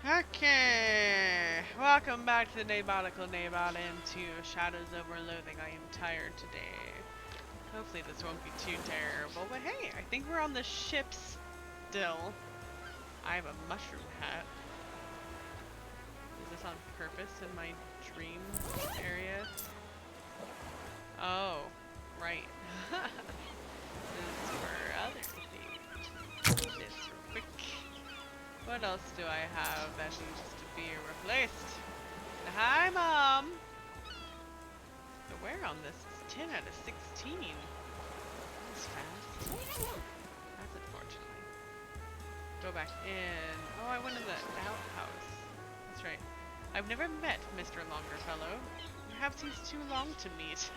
Okay, welcome back to the Naebotical Naebot and to Shadows Over Loathing. I am tired today. Hopefully this won't be too terrible, but hey, I think we're on the ship still. I have a mushroom hat. Is this on purpose in my dream area? Oh, right. This is for other things. This real quick. What else do I have that needs to be replaced? Hi, Mom! The wear on this is 10 out of 16. That's fast. That's unfortunately. Go back in. Oh, I went in the outhouse. That's right. I've never met Mr. Longerfellow. Perhaps he's too long to meet.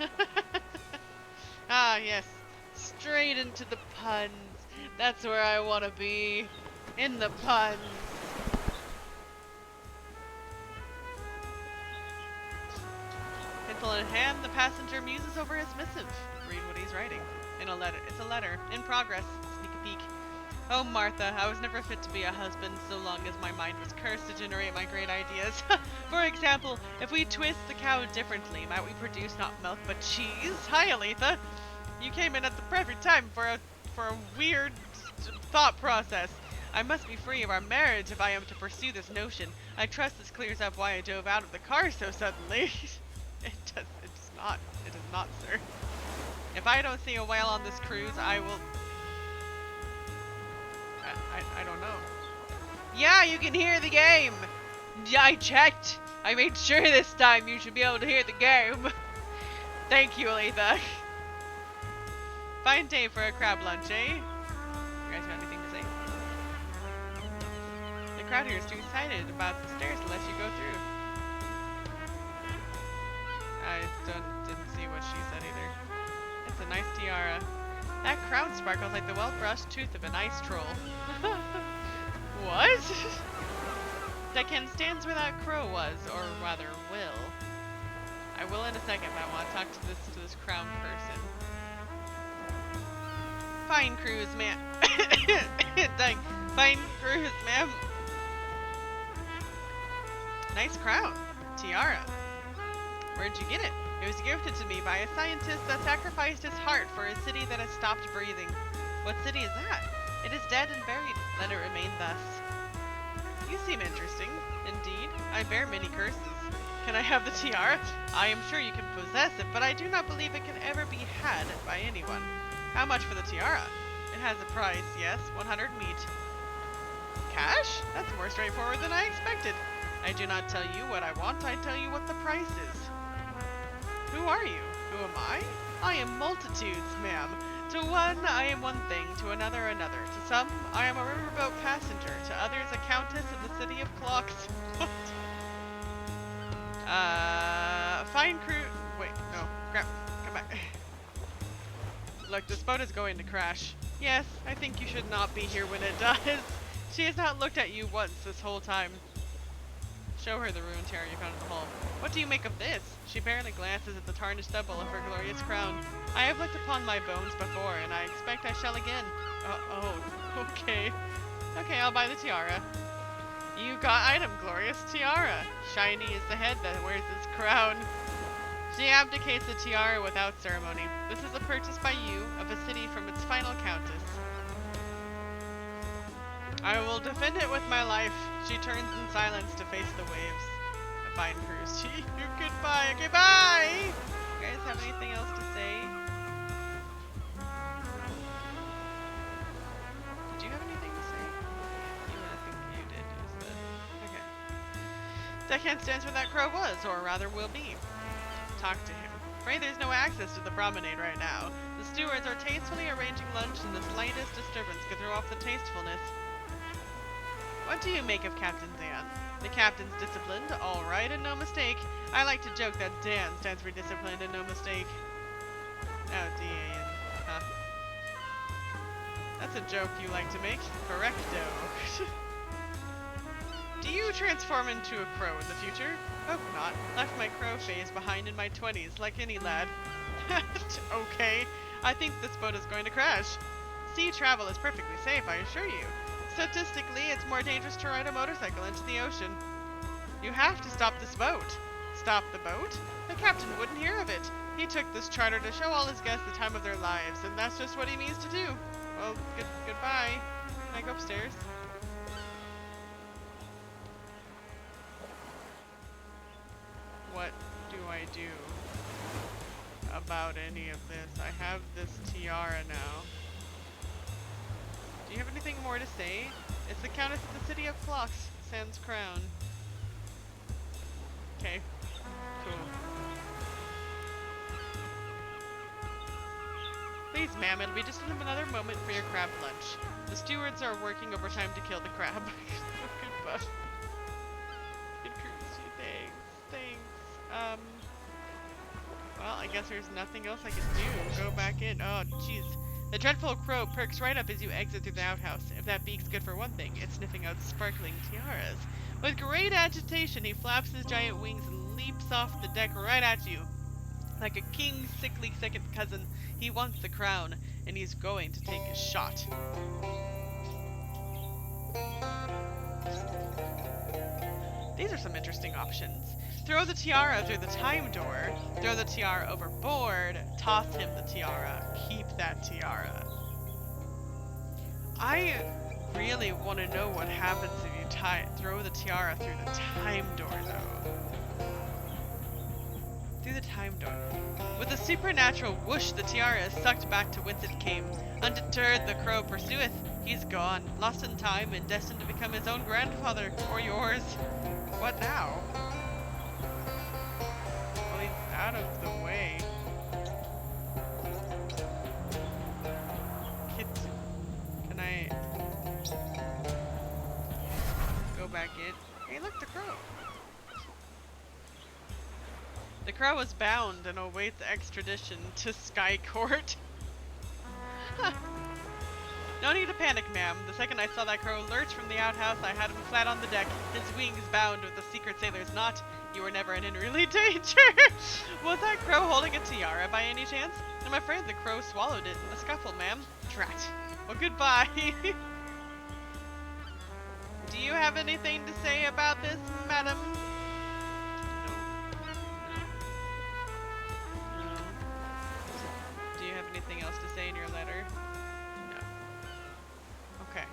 Ah, yes. Straight into the puns. That's where I want to be. In the puns. Pencil in hand, the passenger muses over his missive. Read what he's writing. In a letter. It's a letter. In progress. Sneak a peek. Oh, Martha, I was never fit to be a husband so long as my mind was cursed to generate my great ideas. For example, if we twist the cow differently, might we produce not milk but cheese? Hi, Aletha. You came in at the perfect time for a weird thought process. I must be free of our marriage if I am to pursue this notion. I trust this clears up why I dove out of the car so suddenly. It does not, sir. If I don't see a whale on this cruise, I will... I don't know. Yeah, you can hear the game! I checked! I made sure this time you should be able to hear the game. Thank you, Aletha. Fine day for a crab lunch, eh? You guys got anything to say? The crowd here is too excited about the stairs to let you go through. I didn't see what she said either. It's a nice tiara. That crown sparkles like the well-brushed tooth of an ice troll. What? Deccan stands where that crow was, or rather will. I will in a second, but I want to talk to this crown person. Fine cruise, ma'am. Dang. Fine cruise, ma'am. Nice crown. Tiara. Where'd you get it? It was gifted to me by a scientist that sacrificed his heart for a city that has stopped breathing. What city is that? It is dead and buried. Let it remain thus. You seem interesting. Indeed. I bear many curses. Can I have the tiara? I am sure you can possess it, but I do not believe it can ever be had by anyone. How much for the tiara? It has a price, yes. 100 meat. Cash? That's more straightforward than I expected. I do not tell you what I want, I tell you what the price is. Who are you? Who am I? I am multitudes, ma'am. To one, I am one thing, to another, another. To some, I am a riverboat passenger. To others, a countess of the city of clocks. What? Fine crew... Wait, no. Crap. Come back. Look, this boat is going to crash. Yes, I think you should not be here when it does. She has not looked at you once this whole time. Show her the ruined tiara you found in the hall. What do you make of this? She barely glances at the tarnished stubble of her glorious crown. I have looked upon my bones before, and I expect I shall again. Oh, okay. Okay, I'll buy the tiara. You got item, glorious tiara. Shiny is the head that wears this crown. She abdicates the tiara without ceremony. This is a purchase by you of a city from its final countess. I will defend it with my life. She turns in silence to face the waves. A fine cruise. Goodbye. Okay, bye! You guys have anything else to say? Did you have anything to say? I think you did. Okay. Deccan stands where that crow was, or rather will be. Talk to him. Afraid there's no access to the promenade right now. The stewards are tastefully arranging lunch, and the slightest disturbance could throw off the tastefulness. What do you make of Captain Dan? The captain's disciplined, all right, and no mistake. I like to joke that Dan stands for disciplined and no mistake. Oh, Dan. Huh. That's a joke you like to make. Correcto. Do you transform into a crow in the future? Hope not. Left my crow phase behind in my 20s, like any lad. Okay. I think this boat is going to crash. Sea travel is perfectly safe, I assure you. Statistically, it's more dangerous to ride a motorcycle into the ocean. You have to stop this boat. Stop the boat? The captain wouldn't hear of it. He took this charter to show all his guests the time of their lives, and that's just what he means to do. Well, goodbye. Can I go upstairs? What do I do about any of this? I have this tiara now. Do you have anything more to say? It's the Countess of the City of Clocks, sans crown. Okay, cool. Please, ma'am, it'll be just another moment for your crab lunch. The stewards are working overtime to kill the crab. Goodbye. Thanks. Well, I guess there's nothing else I can do. Go back in. Oh, jeez. The dreadful crow perks right up as you exit through the outhouse. If that beak's good for one thing, it's sniffing out sparkling tiaras. With great agitation, he flaps his giant wings and leaps off the deck right at you. Like a king's sickly second cousin, he wants the crown, and he's going to take his shot. These are some interesting options. Throw the tiara through the time door, throw the tiara overboard, toss him the tiara, keep that tiara. I really want to know what happens if you throw the tiara through the time door, though. Through the time door. With a supernatural whoosh, the tiara is sucked back to whence it came. Undeterred, the crow pursueth. He's gone, lost in time, and destined to become his own grandfather, or yours. What now? Well, he's out of the way. Can I go back in? Hey, look, the crow. The crow is bound and awaits extradition to Sky Court. No need to panic, ma'am. The second I saw that crow lurch from the outhouse, I had him flat on the deck, his wings bound with the secret sailor's knot. You were never in any really danger. Was that crow holding a tiara by any chance? I'm afraid the crow swallowed it in the scuffle, ma'am. Drat. Well, goodbye. Do you have anything to say about this, madam? No. Do you have anything else to say in your letter? No. Okay.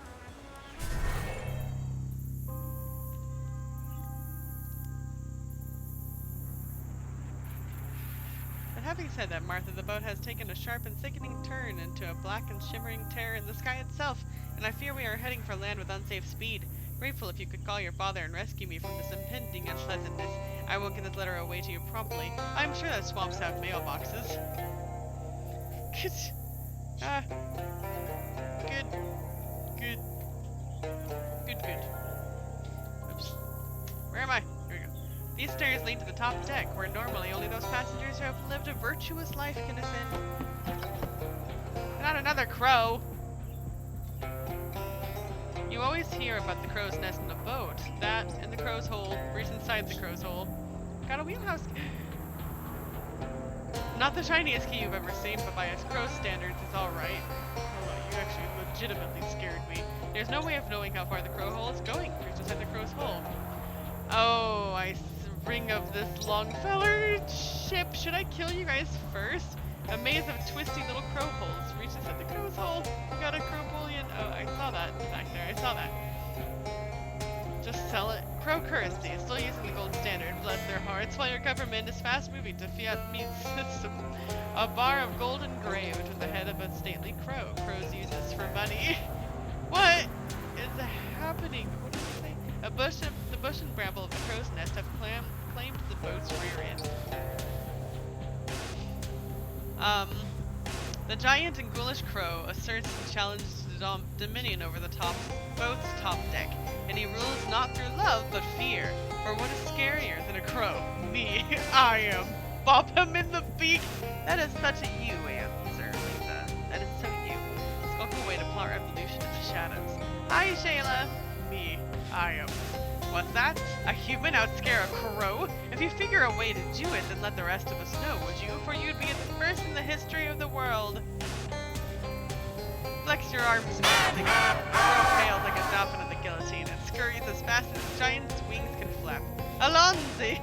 But having said that, Martha, the boat has taken a sharp and sickening turn into a black and shimmering tear in the sky itself, and I fear we are heading for land with unsafe speed. Grateful if you could call your father and rescue me from this impending unpleasantness. I will get this letter away to you promptly. I'm sure that swamps have mailboxes. Good. Good. Oops. Where am I? Here we go. These stairs lead to the top deck, where normally only those passengers who have lived a virtuous life can ascend. Not another crow! You always hear about the crow's nest in a boat. That and the crow's hole, reach inside the crow's hole. Got a wheelhouse. Not the shiniest key you've ever seen, but by crow standards, it's alright. Hello, you actually legitimately scared me. There's no way of knowing how far the crow hole is going. Reach inside the crow's hole. Oh, I ring of this Longfellow ship. Should I kill you guys first? A maze of twisty little crow holes. Reach inside the crow's hole. We got a crow bullion. Oh, I saw that back there. I saw that. Just sell it. Crow currency, still using the gold standard. Bless their hearts, while your government is fast moving to fiat meat system. A bar of gold engraved with the head of a stately crow. Crows use this for money. What is happening? What did you say? The bush and bramble of the crow's nest have claimed the boat's rear end. The giant and ghoulish crow asserts and challenges dominion over the boat's top deck, and he rules not through love but fear. For what is scarier than a crow? Me, I am. Bop him in the beak. That is such a you answer, Lisa. That is so you. Skulk away to plot revolution in the shadows. Hi, Shayla. Me, I am. What's that? A human outscare a crow? If you figure a way to do it, then let the rest of us know, would you? For you'd be the first in the history of the world. Flex your arms immediately. The crow fails like a often at the guillotine and scurries as fast as his giant wings can flap. Alonzi!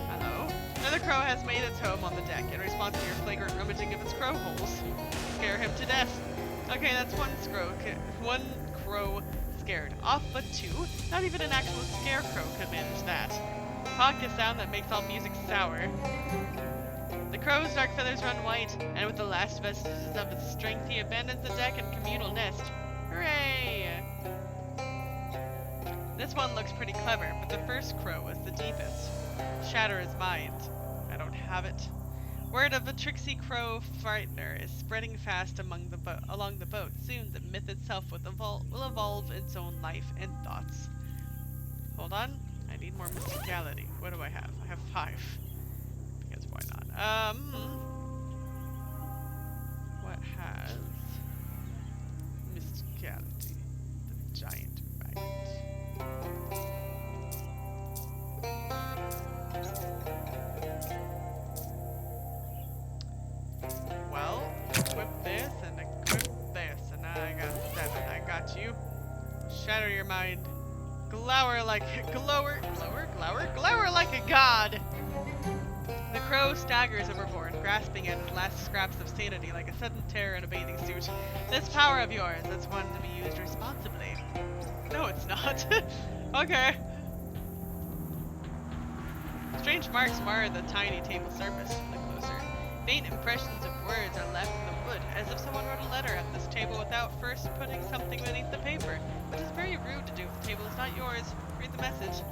Hello? Another crow has made its home on the deck in response to your flagrant rummaging of its crow holes. Scare him to death. Okay, that's one crow scared. Off but two? Not even an actual scarecrow could manage that. Honk, a sound that makes all music sour. The crow's dark feathers run white, and with the last vestiges of its strength, he abandons the deck and communal nest. Hooray! This one looks pretty clever, but the first crow was the deepest. Shatter his mind. I don't have it. Word of a tricksy crow frightener is spreading fast along the boat. Soon, the myth itself will evolve its own life and thoughts. Hold on. I need more mysticality. What do I have? I have 5. Because why not? What has mysticality? The giant magnet. Well, equip this and equip this, and now I got 7. I got you. Shatter your mind. Glower like like a god. The crow staggers overboard, grasping at its last scraps of sanity like a sudden terror in a bathing suit. This power of yours is one to be used responsibly. No, it's not. Okay. Strange marks mar the tiny table surface. Look closer. Faint impressions of words are left in the wood, as if someone wrote a letter at this table without first putting something beneath the paper, which is very rude to do if the table is not yours. Read the message.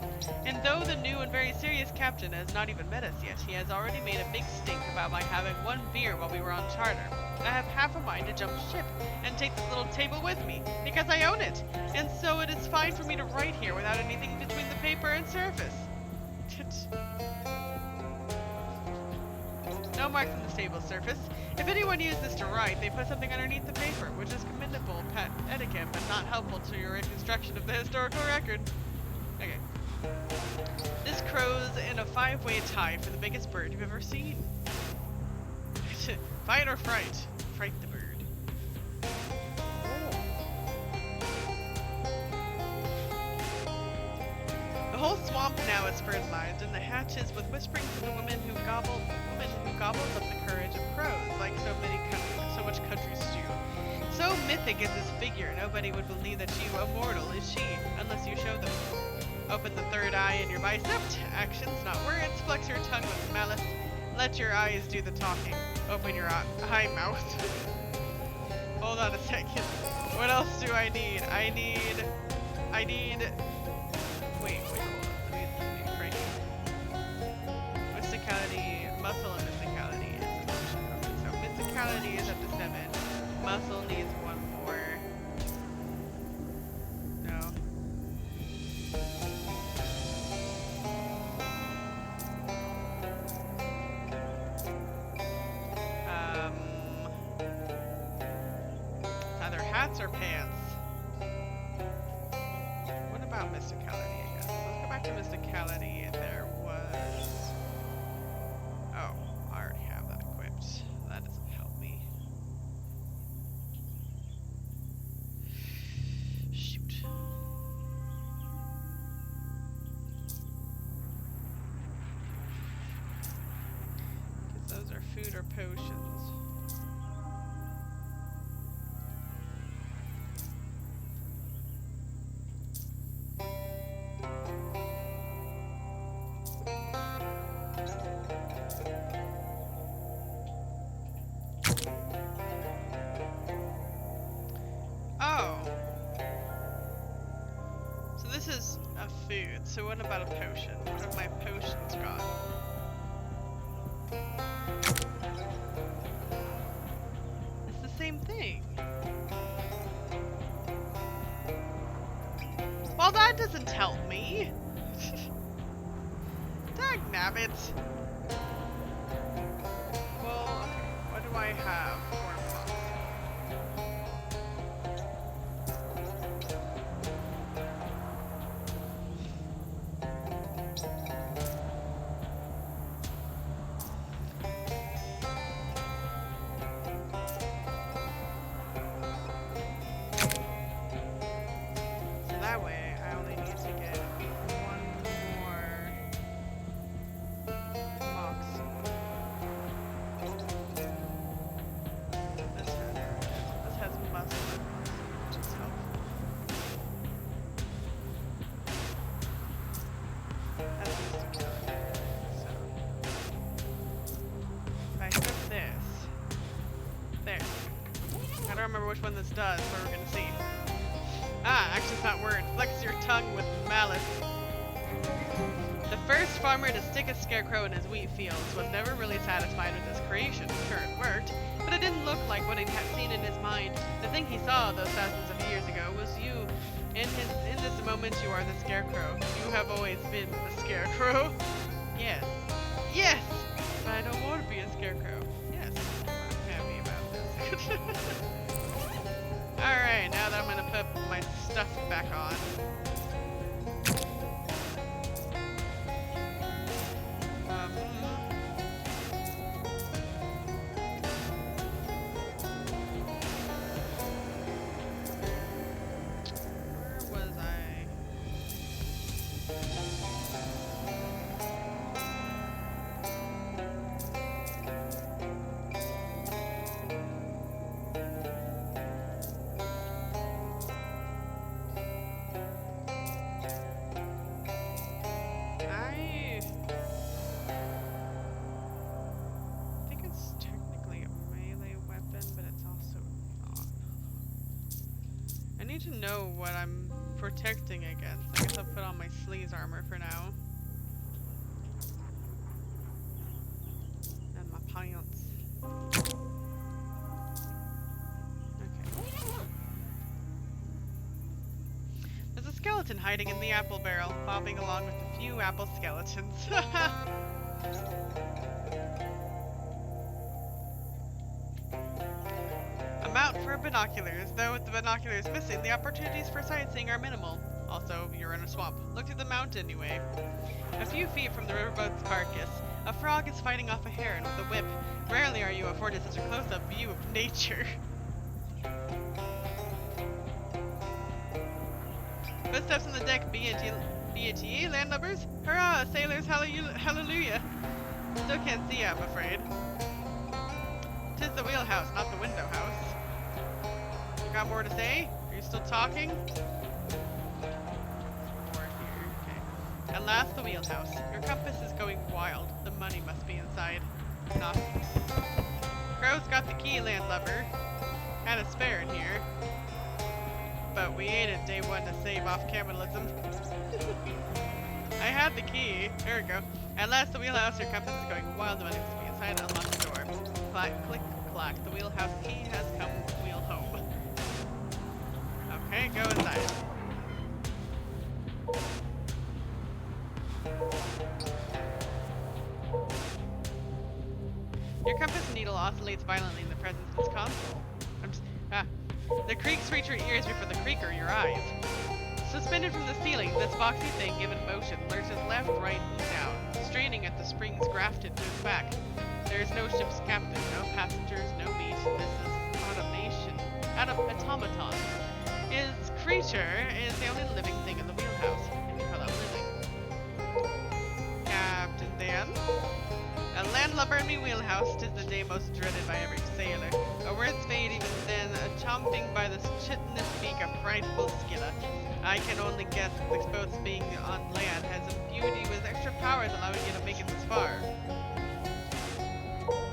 And though the new and very serious captain has not even met us yet, he has already made a big stink about my having 1 beer while we were on charter. I have half a mind to jump ship and take this little table with me, because I own it, and so it is fine for me to write here without anything between the paper and surface. No marks on the table surface. If anyone used this to write, they put something underneath the paper, which is commendable etiquette, but not helpful to your reconstruction of the historical record. Okay. This crow's in a 5-way tie for the biggest bird you've ever seen. Fight or fright? Fright the bird. The whole swamp now is fertilized, and the hatches with whisperings of the woman who gobbles up the courage of crows, like so much country stew. So mythic is this figure, nobody would believe that you, a mortal, is she, unless you show them. Open the third eye in your bicep. Actions, not words. Flex your tongue with malice. Let your eyes do the talking. Open your eye mouth. Hold on a second. What else do I need? I need... Wait, hold on. Let me break it. Mysticality, muscle and mysticality is emotion. Okay, so mysticality is up to 7. Muscle needs 1 more. No. It's either hats or pants. What about mysticality, I guess? Let's go back to mysticality. There was... Oh, I already have that equipped. That doesn't help me. Shoot. Because those are food or potions. Food. So what about a potion? What have my potions got? It's the same thing. Well, that doesn't help me. Dag nabbit. Well, okay. What do I have for months? which one this does, but we're gonna see. Ah, access that word. Flex your tongue with malice. The first farmer to stick a scarecrow in his wheat fields was never really satisfied with his creation. Sure, it worked, but it didn't look like what he had seen in his mind. The thing he saw those thousands of years ago was you. In this moment, you are the scarecrow. You have always been the scarecrow. Yes. Yes! But I don't want to be a scarecrow. Yes. I'm happy about this. Alright, now that I'm gonna put my stuff back on. Where was I? I think it's technically a melee weapon, but it's also not. I need to know what I'm protecting against. I guess I'll put on my sleaze armor for now. And my pants. Okay. There's a skeleton hiding in the apple barrel, bobbing along with a few apple skeletons. I'm out for binoculars, though with the binoculars missing, the opportunities for sightseeing are minimal. Also, you're in a swamp. Look to the mountain anyway. A few feet from the riverboat's carcass, a frog is fighting off a heron with a whip. Rarely are you afforded such a close-up view of nature. Footsteps on the deck, B.A.T.E. landlubbers? Hurrah, sailors, hallelujah. Still can't see, I'm afraid. 'Tis the wheelhouse, not the window house. You got more to say? Are you still talking? More here, okay. At last, the wheelhouse. Your compass is going wild. The money must be inside. Knock. Crow's got the key, landlubber. Had a spare in here. But we ate it day one to save off capitalism. I had the key. There we go. At last, the wheelhouse. Your compass is going wild. The money must be inside. Unlock the door. Clack, click, clack. The wheelhouse key has come. Wheel home. Okay, go inside. Your compass needle oscillates violently in the presence of its console. The creaks reach your ears before the creak or your eyes. Suspended from the ceiling, this boxy thing given motion lurches left, right, and down, straining at the springs grafted to its back. There is no ship's captain, no passengers, no meat. This is automaton. Its creature is the only living thing in the wheelhouse, if you call that living. Captain Dan. A landlubber in me wheelhouse, 'tis the day most dreaded by every sailor. A worse fate even then, a chomping by the chitinous beak a frightful skilla. I can only guess that the boat's being on land has imbued you with extra powers allowing you to make it this far.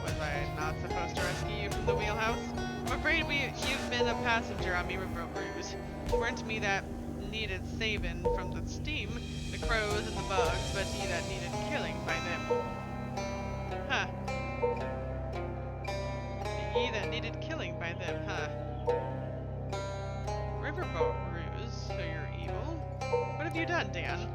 Was I not supposed to rescue you from the wheelhouse? I'm afraid you've been a passenger on me ruse. Weren't me that needed saving from the steam, the crows and the bugs, but he that needed killing by them. Huh. Ye that needed killing by them, huh? Riverboat ruse, so you're evil? What have you done, Dan?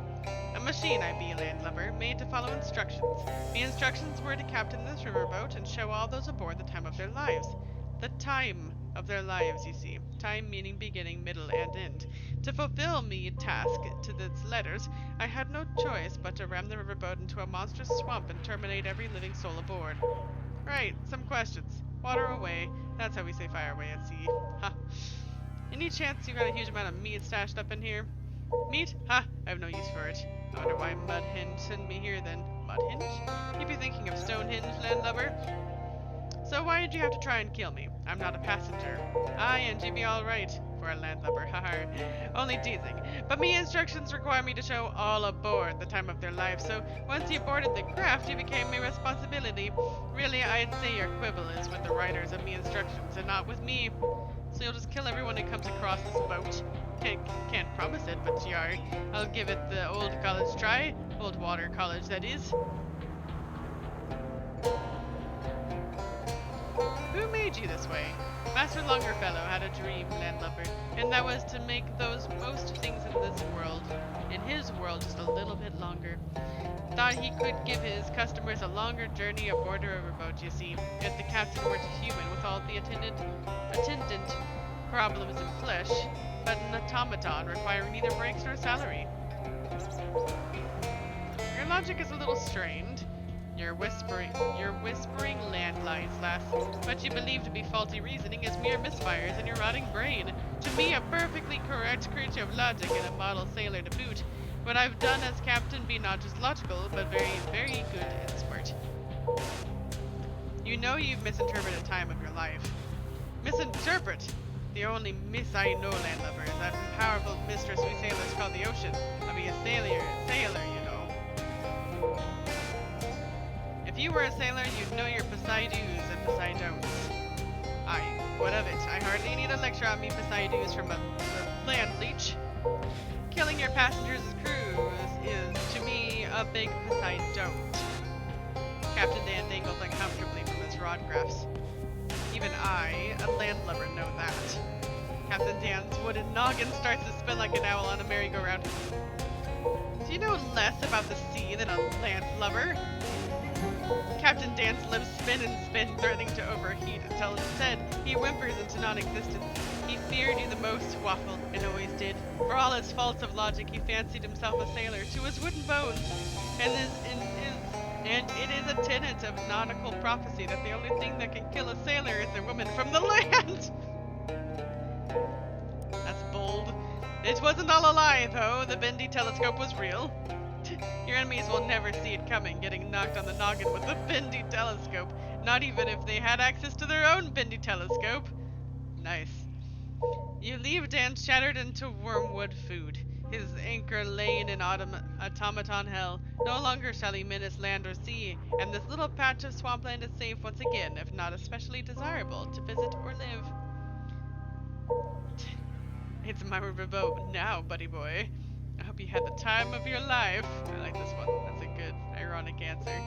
A machine I be, landlubber, made to follow instructions. The instructions were to captain this riverboat and show all those aboard the time of their lives. The time of their lives, you see. Time meaning beginning, middle, and end. To fulfill me task to its letters, I had no choice but to ram the riverboat into a monstrous swamp and terminate every living soul aboard. Right, some questions. Water away. That's how we say fire away at sea. Ha. Any chance you got a huge amount of meat stashed up in here? Meat? Ha! I have no use for it. I wonder why Mudhenge sent me here then. Mudhenge? You be thinking of Stonehenge, landlubber? So why did you have to try and kill me? I'm not a passenger. Aye, and you be alright for a landlubber, haha. Only teasing. But me instructions require me to show all aboard the time of their life, so once you boarded the craft, you became my responsibility. Really, I'd say your quibble is with the writers of me instructions and not with me. so you'll just kill everyone who comes across this boat. Can't promise it, but yar, I'll give it the old college try. Old water college, that is. Who made you this way? Master Longerfellow had a dream, landlubber, and that was to make those most things in this world, in his world, just a little bit longer. Thought he could give his customers a longer journey aboard a riverboat, you see, if the captain were human with all the attendant problems in flesh, but an automaton requiring neither breaks nor salary. Your logic is a little strained. You're whispering landlines, lass. What you believe to be faulty reasoning is mere misfires in your rotting brain. To me, a perfectly correct creature of logic and a model sailor to boot. What I've done as captain be not just logical, but very, very good and smart. You know you've misinterpreted a time of your life. Misinterpret? The only miss I know, landlubber, is that powerful mistress we sailors call the ocean. I be a sailor, you know. If you were a sailor, you'd know your Poseidons and Poseidons. Aye, what of it? I hardly need a lecture on me Poseidons from a land leech. Killing your passengers' crews is, to me, a big Poseidon. Captain Dan dangled uncomfortably from his rod graphs. Even I, a landlubber, know that. Captain Dan's wooden noggin starts to spin like an owl on a merry-go-round. Do you know less about the sea than a landlubber? Captain Dan's lips spin and spin, threatening to overheat until instead he whimpers into non-existence. He feared you the most, Waffle, and always did. For all his faults of logic, he fancied himself a sailor to his wooden bones, and it is a tenet of nautical prophecy that the only thing that can kill a sailor is a woman from the land. That's bold. It wasn't all a lie, though. The bendy telescope was real. Your enemies will never see it coming, getting knocked on the noggin with a bendy telescope. Not even if they had access to their own bendy telescope. Nice. You leave Dan shattered into wormwood food. His anchor laid in automaton hell. No longer shall he menace land or sea, and this little patch of swampland is safe once again, if not especially desirable to visit or live. It's my riverboat now, buddy boy. I hope you had the time of your life. I like this one. That's a good, ironic answer.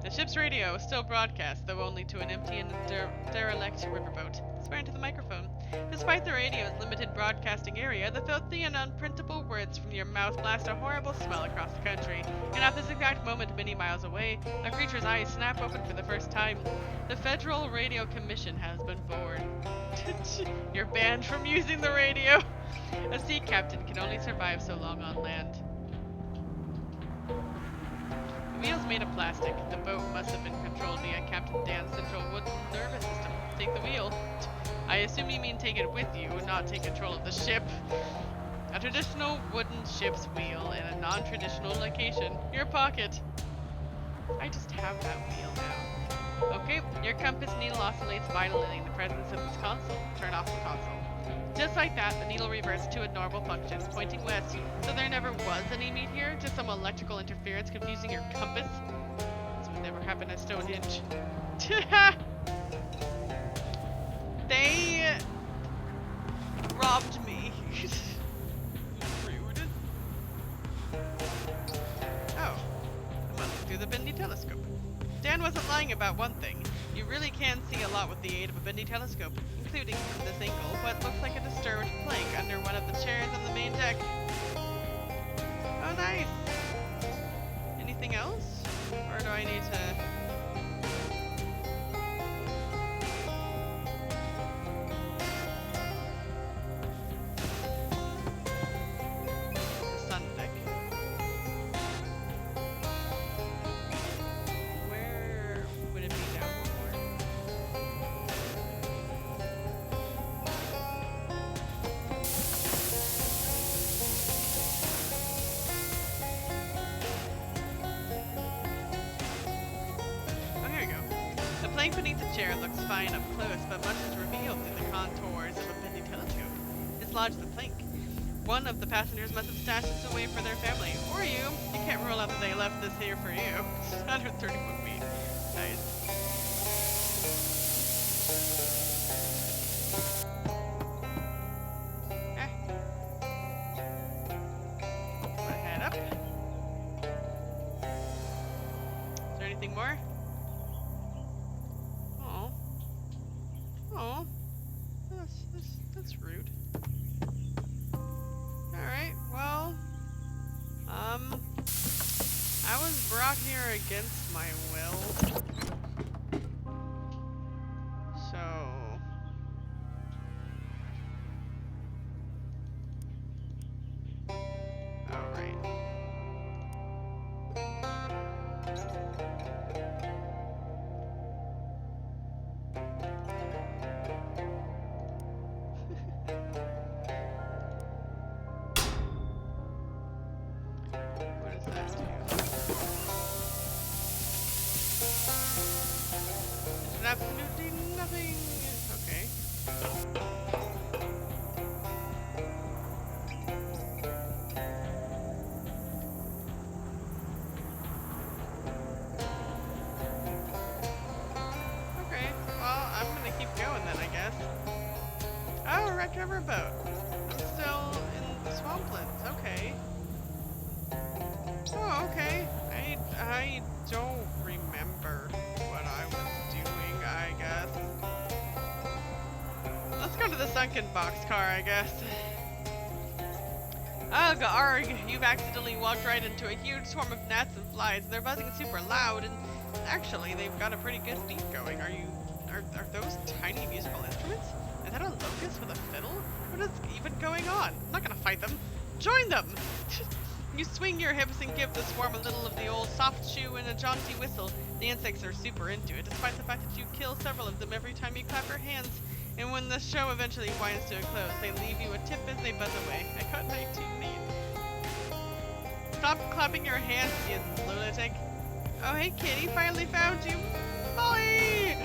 The ship's radio still broadcasts, though only to an empty and derelict riverboat. Swear into the microphone. Despite the radio's limited broadcasting area, the filthy and unprintable words from your mouth blast a horrible smell across the country. And at this exact moment, many miles away, a creature's eyes snap open for the first time. The Federal Radio Commission has been born. You're banned from using the radio. A sea captain can only survive so long on land. The wheel's made of plastic. The boat must have been controlled via Captain Dan's central wooden nervous system. Take the wheel. I assume you mean take it with you, not take control of the ship. A traditional wooden ship's wheel in a non-traditional location. Your pocket. I just have that wheel now. Okay, your compass needle oscillates vitally in the presence of this console. Turn off the console. Just like that, the needle reverts to a normal function, pointing west. So there never was any meat here, just some electrical interference confusing your compass. This would never happen at Stonehenge. They robbed me. Rude. Oh, I must look through the bendy telescope. Dan wasn't lying about one thing. You really can see a lot with the aid of a bendy telescope, including from this angle what looks like a disturbed plank under one of the chairs on the main deck. Oh, nice. Anything else? Or do I need to... The plank beneath the chair looks fine up close, but much is revealed through the contours of a bendy telescope. Dislodge the plank. One of the passengers must have stashed this away for their family, or you. You can't rule out that they left this here for you. 131 feet. Nice. Anything more? Oh. Oh. That's rude. Alright, well. I was brought here against my will. So. Alright. What does that do? It did absolutely nothing. Okay. Okay. Well, I'm gonna keep going then, I guess. Oh, a wrecked river boat. I'm still in the swamplands. Okay. Oh, okay. I don't remember what I was doing, I guess. Let's go to the sunken boxcar, I guess. Ugh, arg, you've accidentally walked right into a huge swarm of gnats and flies. They're buzzing super loud, and actually, they've got a pretty good beat going. Are those tiny musical instruments? Is that a locust with a fiddle? What is even going on? I'm not gonna fight them. Join them! You swing your hips and give the swarm a little of the old soft shoe and a jaunty whistle. The insects are super into it, despite the fact that you kill several of them every time you clap your hands. And when the show eventually winds to a close, they leave you a tip as they buzz away. I cut my teeth. Stop clapping your hands, you lunatic. Oh, hey, kitty, finally found you. Molly!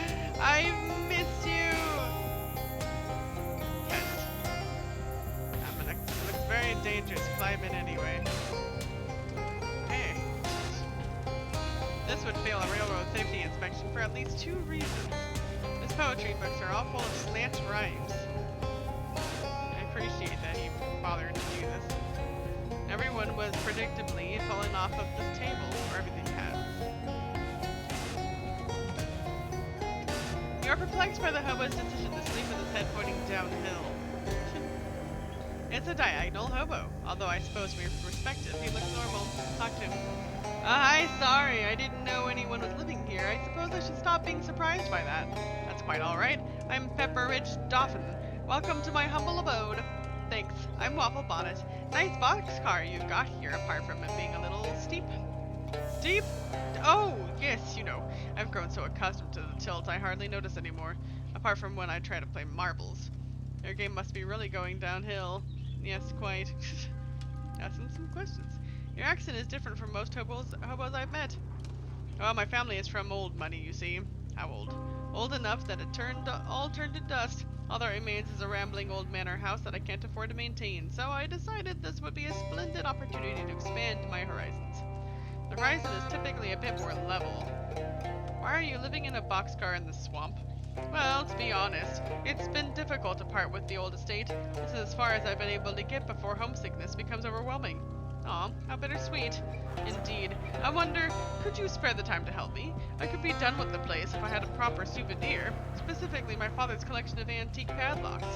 I missed you. Yes. It looks very dangerous. Climb in anyway. Hey. This would fail a railroad safety inspection for at least 2 reasons. His poetry books are all full of slant rhymes. I appreciate that he bothered to do this. Everyone was predictably falling off of this table, or everything has. You're perplexed by the hobo's decision to sleep with his head pointing downhill. It's a diagonal hobo, although I suppose from your perspective, he looks normal. Talk to him. Hi, sorry, I didn't know anyone was living here. I suppose I should stop being surprised by that. That's quite alright. I'm Pepper Ridge Dauphin. Welcome to my humble abode. Thanks, I'm Waffle Bonnet. Nice boxcar you've got here, apart from it being a little steep. Steep? Oh, yes, you know. I've grown so accustomed to the tilt I hardly notice anymore, apart from when I try to play marbles. Your game must be really going downhill. Yes, quite. Asking some questions. Your accent is different from most hobos I've met. Well, my family is from old money, you see. How old? Old enough that it all turned to dust. All that remains is a rambling old manor house that I can't afford to maintain, so I decided this would be a splendid opportunity to expand my horizons. The horizon is typically a bit more level. Why are you living in a boxcar in the swamp? Well, to be honest, it's been difficult to part with the old estate. This is as far as I've been able to get before homesickness becomes overwhelming. Aw, how bittersweet. Indeed. I wonder, could you spare the time to help me? I could be done with the place if I had a proper souvenir, specifically my father's collection of antique padlocks.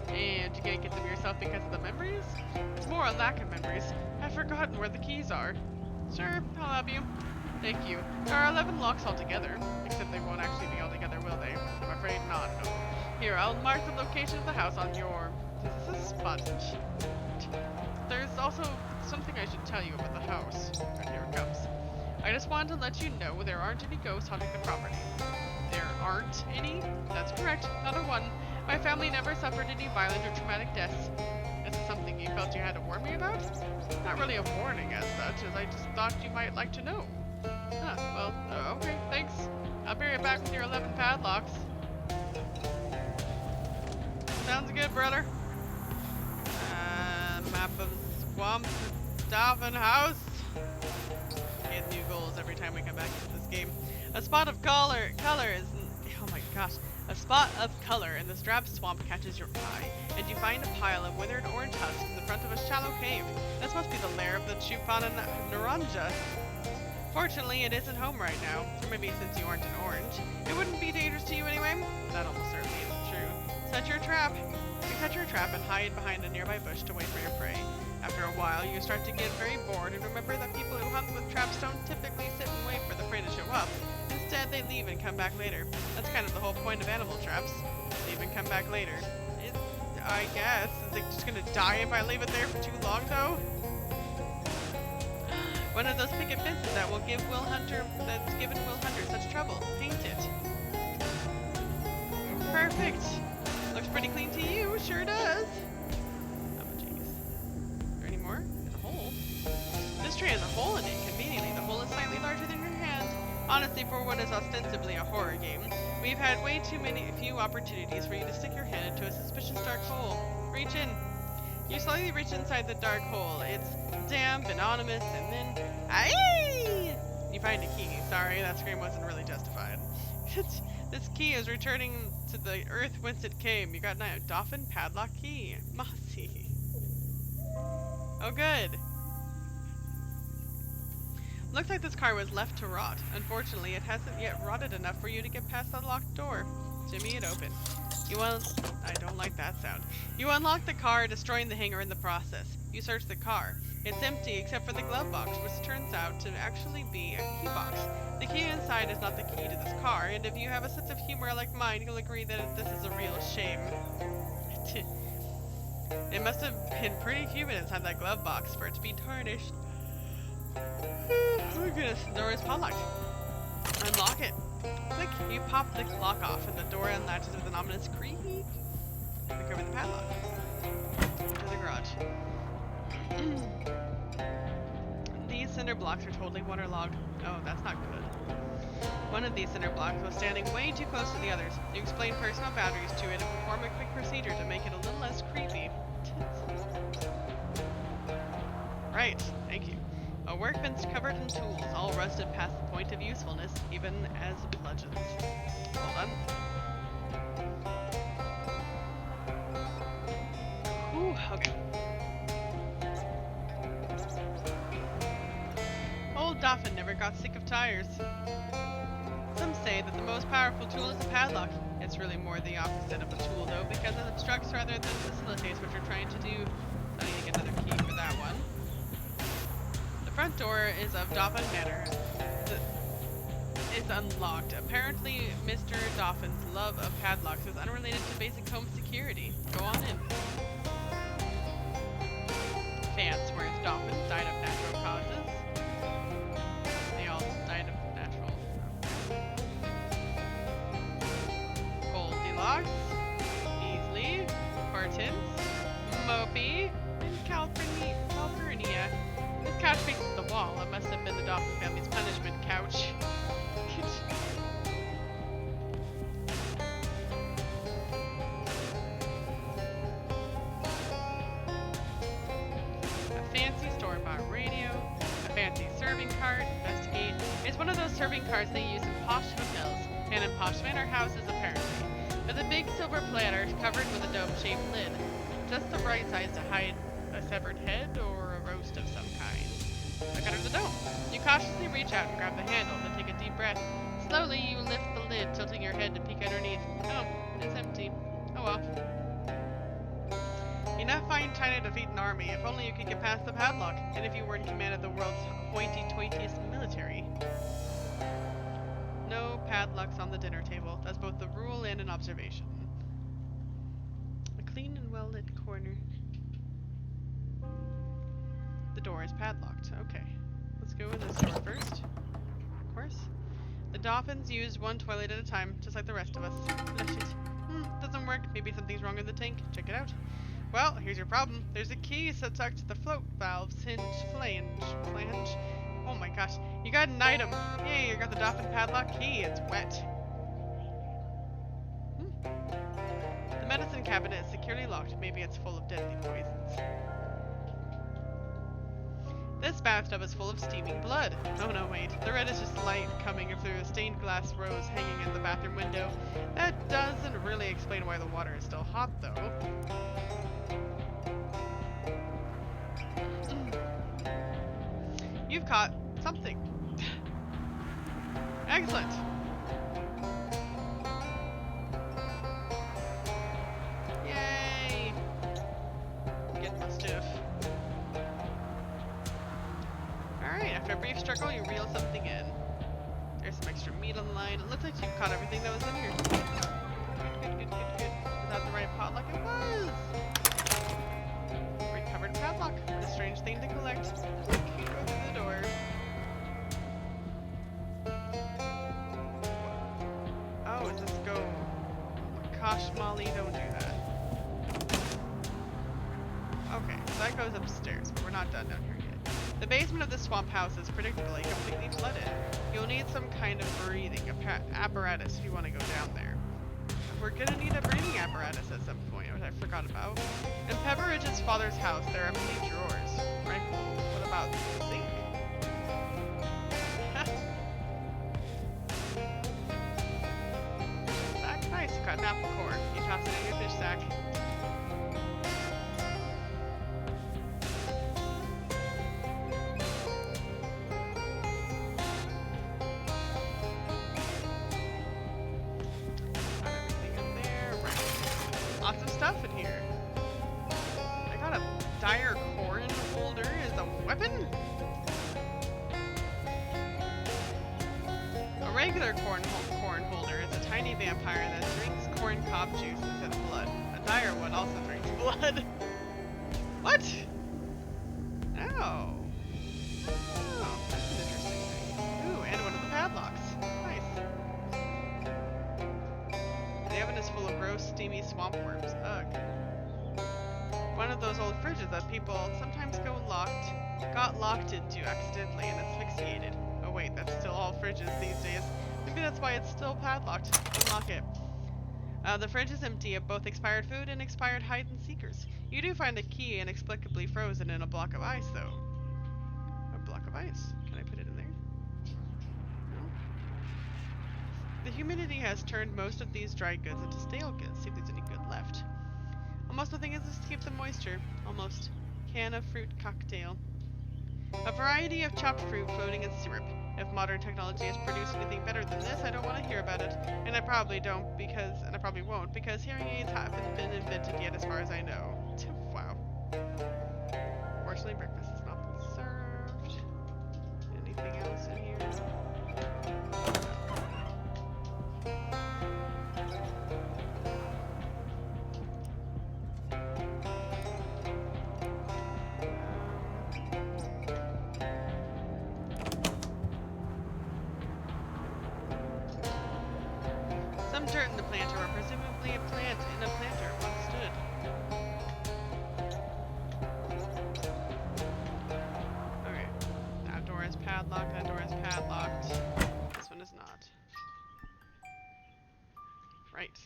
And you can't get them yourself because of the memories? It's more a lack of memories. I've forgotten where the keys are. Sure, I'll help you. Thank you. There are 11 locks altogether, except they won't actually be all together, will they? I'm afraid not, no. Here, I'll mark the location of the house on your... Is this a sponge? There's also something I should tell you about the house. And here it comes. I just wanted to let you know there aren't any ghosts haunting the property. There aren't any? That's correct, not a one. My family never suffered any violent or traumatic deaths. Is it something you felt you had to warn me about? Not really a warning as such, as I just thought you might like to know. Huh, well, okay, thanks. I'll be right back with your 11 padlocks. Sounds good, brother. Map of Swamp Dauphin House. Get new goals every time we come back into this game. A spot of color is... Oh my gosh. A spot of color in this drab swamp catches your eye, and you find a pile of withered orange husks in the front of a shallow cave. This must be the lair of the Chupana Naranja. Fortunately, it isn't home right now, or maybe since you aren't an orange. It wouldn't be dangerous to you anyway. That almost certainly isn't true. Set your trap. You set your trap and hide behind a nearby bush to wait for your prey. After a while, you start to get very bored and remember that people who hunt with traps don't typically sit and wait for the prey to show up. Instead, they leave and come back later. That's kind of the whole point of animal traps. Leave and come back later. I guess. Is it just gonna die if I leave it there for too long, though? One of those picket fences that will give that's given Will Hunter such trouble. Paint it. Perfect. Looks pretty clean to you. Sure does. Oh, jeez. Is there any more? There's a hole. This tray has a hole in it. Conveniently, the hole is slightly larger than your hand. Honestly, for what is ostensibly a horror game, we've had way too few opportunities for you to stick your head into a suspicious dark hole. Reach in. You slowly reach inside the dark hole. It's damp and ominous, and then... Aye! You find a key. Sorry, that scream wasn't really justified. This key is returning to the earth whence it came. You got a dolphin padlock key. Mossy. Oh, good. Looks like this car was left to rot. Unfortunately, it hasn't yet rotted enough for you to get past the locked door. Jimmy it open. I don't like that sound. You unlock the car, destroying the hangar in the process. You search the car. It's empty except for the glove box, which turns out to actually be a key box. The key inside is not the key to this car, and if you have a sense of humor like mine, you'll agree that this is a real shame. It must have been pretty humid inside that glove box for it to be tarnished. Oh goodness, the door is padlocked. Unlock it. Click, you pop the lock off and the door unlatches with an ominous creak. Look over the padlock. To the garage. These cinder blocks are totally waterlogged. Oh, that's not good. One of these cinder blocks was standing way too close to the others. You explain personal boundaries to it and perform a quick procedure to make it a little less creepy. Right, thank you. A workbench covered in tools, all rusted past the point of usefulness, even as bludgeons. Hold on. Whew, okay. Old Dolphin never got sick of tires. Some say that the most powerful tool is a padlock. It's really more the opposite of a tool, though, because it obstructs rather than facilitates what you're trying to do. I need to get another key for that one. Front door is of Dolphin Manor. It's unlocked. Apparently, Mr. Dolphin's love of padlocks is unrelated to basic home security. Go on in. Fans, whereas dolphins died of natural causes. They all died of natural. Goldilocks, Beasley, Hortense, Mopey, and Calpurnia. This couch faces the wall. It must have been the Dolphin family's punishment couch. A fancy store-bought radio, a fancy serving cart, investigate. It's one of those serving carts they use in posh hotels and in posh manor houses, apparently. With a big silver platter covered with a dome-shaped lid. Just the right size to hide a severed head or a roast of some kind. Look under the dome. You cautiously reach out and grab the handle, then take a deep breath. Slowly, you lift the lid, tilting your head to peek underneath. Oh, it's empty. Oh well. Enough fine china to feed an army, if only you could get past the padlock, and if you were in command of the world's hoity-toityest military. No padlocks on the dinner table. That's both the rule and an observation. A clean and well-lit corner. The door is padlocked. Okay. Let's go in this door first. Of course. The dolphins use one toilet at a time, just like the rest of us. Flush it. Doesn't work. Maybe something's wrong in the tank. Check it out. Well, here's your problem. There's a key stuck to the float valve's hinge flange. Oh my gosh. You got an item. Yay, you got the dolphin padlock key. It's wet. The medicine cabinet is securely locked. Maybe it's full of deadly poisons. This bathtub is full of steaming blood. Oh no, wait. The red is just light coming through a stained glass rose hanging in the bathroom window. That doesn't really explain why the water is still hot, though. You've caught something. Excellent. Yay! Get my stuff. Alright, after a brief struggle, you reel something in. There's some extra meat on the line. It looks like you've caught everything that was in here. Good. Was that the right potluck? It was! Recovered padlock. What a strange thing to collect. Click, go through the door. Oh, it says go. Gosh, Molly, don't do that. Okay, so that goes upstairs, but we're not done down here yet. The basement of the swamp house is predictably completely flooded. You'll need some kind of breathing apparatus if you want to go down there. We're gonna need a breathing apparatus at some point, which I forgot about. In Pepperidge's father's house, there are many drawers. Right? What about the sink? Sack? Nice. Got an apple core. You toss it in your fish sack. Lots of stuff in here. I got a dire corn holder as a weapon? A regular corn holder is a tiny vampire that drinks corn cob juice instead of blood. A dire one also drinks blood. What? Oh. Oh, that's an interesting thing. Ooh, and one of the padlocks. Nice. The oven is full of gross, steamy swamp worms. Ugh. One of those old fridges that people sometimes got locked into accidentally and asphyxiated. Oh wait, that's still all fridges these days. Maybe that's why it's still padlocked. Unlock it. The fridge is empty of both expired food and expired hide and seekers. You do find a key inexplicably frozen in a block of ice, though. A block of ice. Can I put it in there? No. The humidity has turned most of these dry goods into stale goods. See if there's any good left. Almost nothing exists to keep the moisture. Almost. Can of fruit cocktail. A variety of chopped fruit floating in syrup. If modern technology has produced anything better than this, I don't want to hear about it. And I probably won't, because hearing aids haven't been invented yet as far as I know. Wow. Fortunately, breakfast has not been served. Anything else in here? Some dirt in the planter, or presumably a plant in a planter once stood. Okay. That door is padlocked, that door is padlocked. This one is not. Right.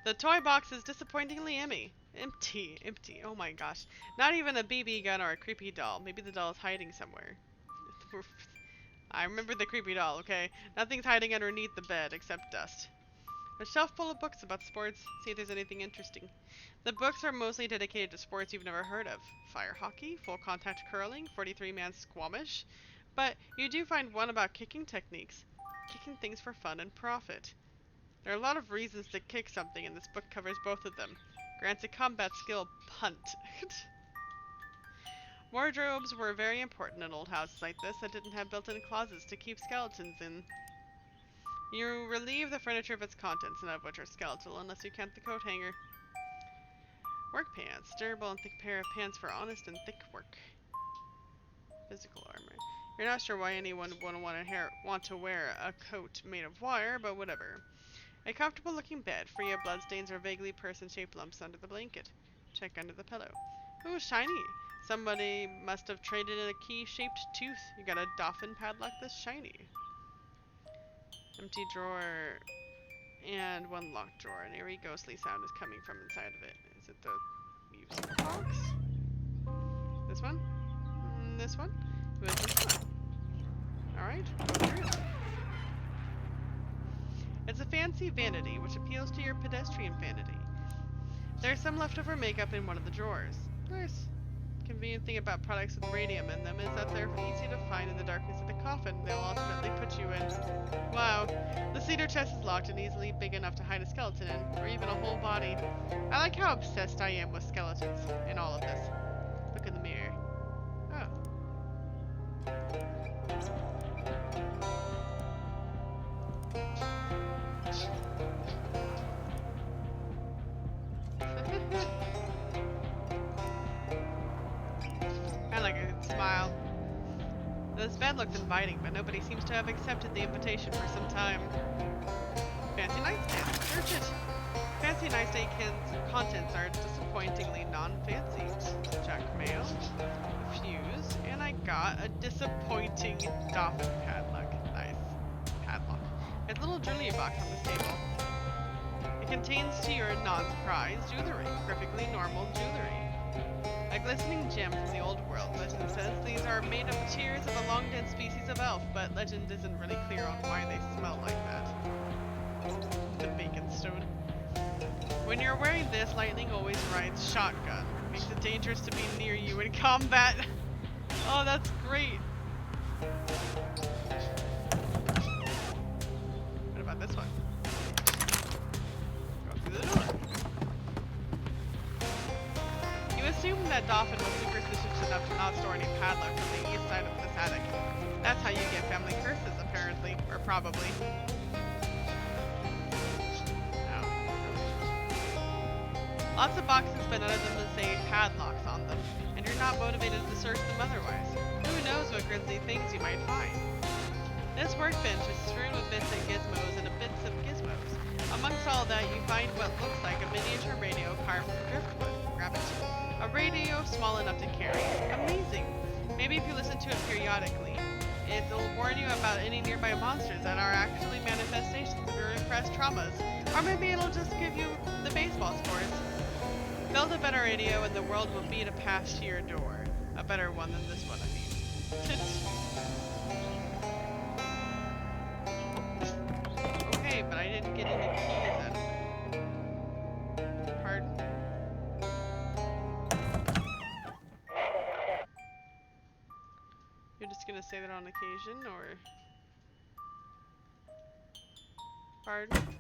The toy box is disappointingly empty. Empty. Oh my gosh. Not even a BB gun or a creepy doll. Maybe the doll is hiding somewhere. I remember the creepy doll, okay? Nothing's hiding underneath the bed except dust. A shelf full of books about sports. See if there's anything interesting. The books are mostly dedicated to sports you've never heard of. Fire hockey, full contact curling, 43-man squamish. But you do find one about kicking techniques. Kicking things for fun and profit. There are a lot of reasons to kick something, and this book covers both of them. Grants a combat skill, punt. Wardrobes were very important in old houses like this that didn't have built-in closets to keep skeletons in. You relieve the furniture of its contents, none of which are skeletal, unless you count the coat hanger. Work pants. Durable and thick pair of pants for honest and thick work. Physical armor. You're not sure why anyone would want to wear a coat made of wire, but whatever. A comfortable looking bed, free of bloodstains or vaguely person-shaped lumps under the blanket. Check under the pillow. Ooh, shiny! Somebody must have traded in a key-shaped tooth. You got a dolphin padlock that's shiny. Empty drawer and one locked drawer. An eerie ghostly sound is coming from inside of it. Is it the music box? This one? This one? Who is this one? Alright, go through. It's a fancy vanity which appeals to your pedestrian vanity. There's some leftover makeup in one of the drawers. Nice. Convenient thing about products with radium in them is that they're easy to find in the darkness of the coffin they'll ultimately put you in. Wow, the cedar chest is locked and easily big enough to hide a skeleton in, or even a whole body. I like how obsessed I am with skeletons in all of this. Look in the mirror. Oh. I like a good smile. This bed looks inviting, but nobody seems to have accepted the invitation for some time. Fancy nightstand. Search it. Fancy nightstand's contents are disappointingly non-fancy. Check mail, a fuse, and I got a disappointing dolphin padlock. Nice. Padlock. A little jewelry box on this table. It contains, to your non-surprise, jewelry. Perfectly normal jewelry. A glistening gem from the old world. Legend says these are made of tears of a long-dead species of elf, but legend isn't really clear on why they smell like that. The bacon stone. When you're wearing this, lightning always rides shotgun. Makes it dangerous to be near you in combat. Oh, that's great. What about this one? Go through the door. You assume that Dolphin was superstitious enough to not store any padlock from the east side of this attic. That's how you get family curses, apparently. Or probably. Lots of boxes, but none of them say padlocks on them, and you're not motivated to search them otherwise. Who knows what grisly things you might find? This workbench is strewn with bits and gizmos and bits of gizmos. Amongst all that, you find what looks like a miniature radio carved from driftwood. Grab it. A radio small enough to carry. Amazing! Maybe if you listen to it periodically, it'll warn you about any nearby monsters that are actually manifestations of your repressed traumas. Or maybe it'll just give you the baseball scores. Build a better radio and the world will beat a path to your door. A better one than this one, I mean. Okay, but I didn't get any keys out of it. Pardon? You're just gonna say that on occasion, or? Pardon?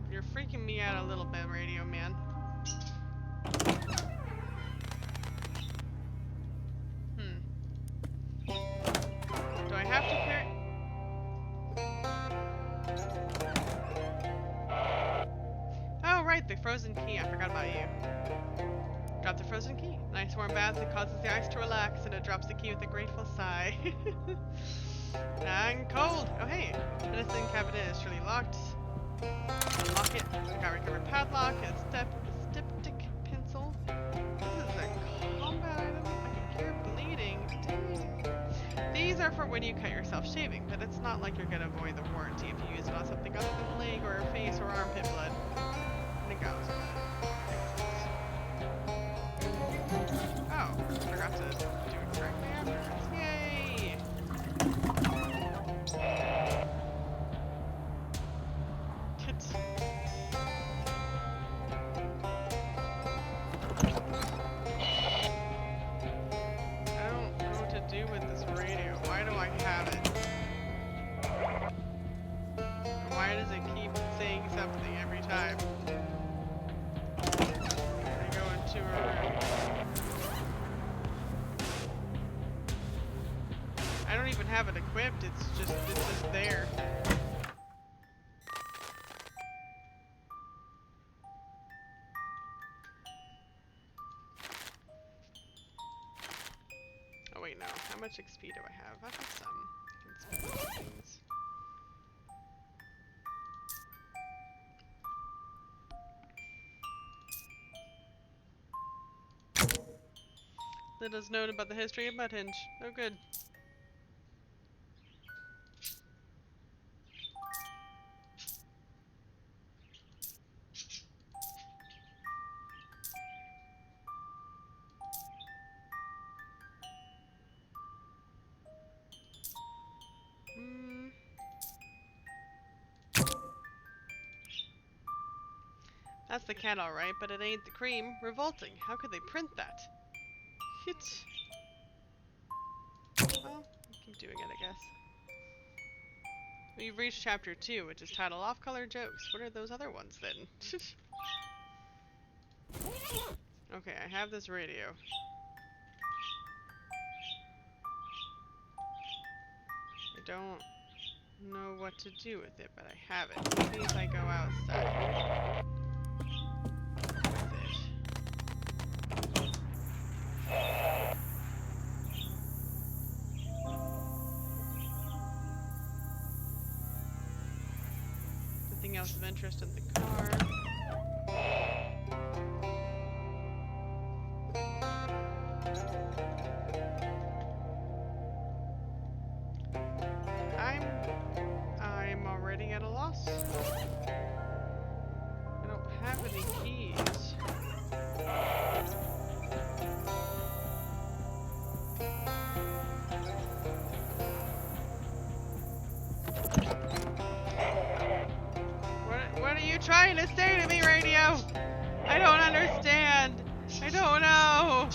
You're freaking me out a little bit, radio man. Do I have to carry? Oh, right, the frozen key. I forgot about you. Drop the frozen key. Nice warm bath that causes the ice to relax, and it drops the key with a grateful sigh. I'm cold. Oh, hey. Medicine cabinet is surely locked. Unlock it. I got recovered padlock and a styptic pencil. This is a combat item. I can cure bleeding. Dang. These are for when you cut yourself shaving, but it's not like you're gonna avoid the warranty if you use it on something other than leg or face or armpit blood. And it goes. Oh, I forgot to do it correctly afterwards. Yay! I don't know what to do with this radio. Why do I have it? And why does it keep saying something every time? I go into a room. I don't even have it equipped, it's just there. Oh wait, no. How much XP do I have? I've got some. I can spend on things. Let us know about the history of Mudhenge. Oh good. the cat alright, but it ain't the cream. Revolting. How could they print that? Hit. Well, keep doing it, I guess. We've reached chapter 2, which is titled Off-Color Jokes. What are those other ones, then? Okay, I have this radio. I don't know what to do with it, but I have it. Maybe if I go outside with it. Nothing else of interest in the car. I'm already at a loss. I don't have any keys. What are you trying to say to me, radio? I don't understand. I don't know.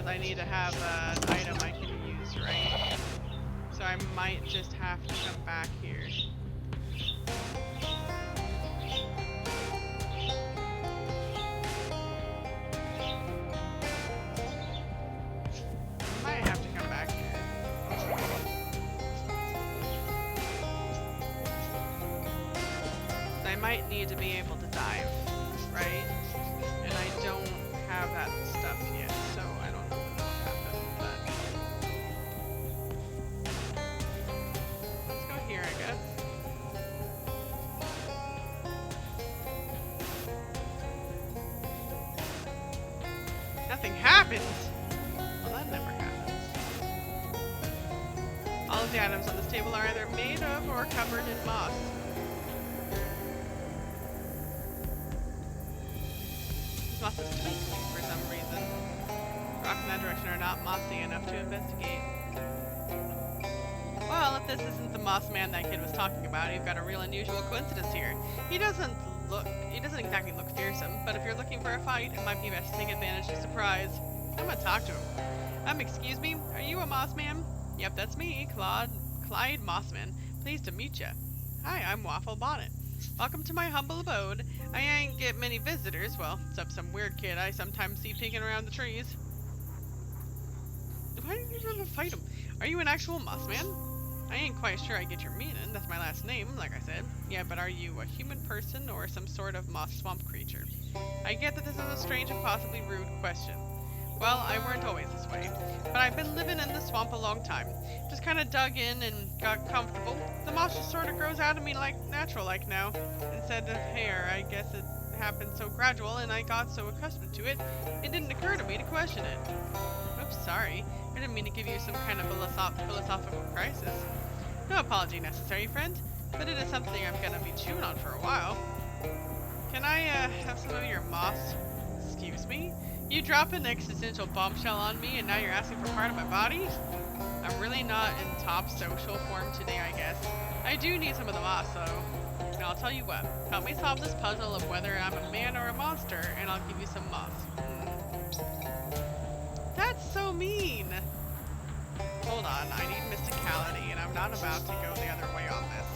I need to have an item I can use, right? So I might just have to come back here. I might have to come back here. I might need to be able to dive, right? And I don't have that stuff yet, so I don't know what'll happen, but let's go here, I guess. Nothing happens! Well, that never happens. All of the items on this table are either made of or covered in moss. This moss is twinkly for some reason. Rocks in that direction are not mossy enough to investigate. Well, if this isn't the moss man that kid was talking about, you've got a real unusual coincidence here. He doesn't exactly look fearsome, but if you're looking for a fight, it might be best to take advantage of surprise. I'm gonna talk to him. Excuse me, are you a moss man? Yep, that's me, Clyde Mossman. Pleased to meet ya. Hi, I'm Waffle Bonnet. Welcome to my humble abode. I ain't get many visitors, well, except some weird kid I sometimes see peeking around the trees. Why didn't you ever fight him? Are you an actual moss man? I ain't quite sure I get your meaning. That's my last name, like I said. Yeah, but are you a human person or some sort of moss swamp creature? I get that this is a strange and possibly rude question. Well, I weren't always this way, but I've been living in the swamp a long time. Just kind of dug in and got comfortable. The moss just sort of grows out of me like natural-like now. Instead of hair, I guess it happened so gradual and I got so accustomed to it, it didn't occur to me to question it. Oops, sorry. I didn't mean to give you some kind of philosophical crisis. No apology necessary, friend, but it is something I'm gonna be chewing on for a while. Can I, have some of your moss? Excuse me? You drop an existential bombshell on me and now you're asking for part of my body? I'm really not in top social form today, I guess. I do need some of the moss, though. And I'll tell you what, help me solve this puzzle of whether I'm a man or a monster, and I'll give you some moss. That's so mean! Hold on, I need mysticality, and I'm not about to go the other way on this.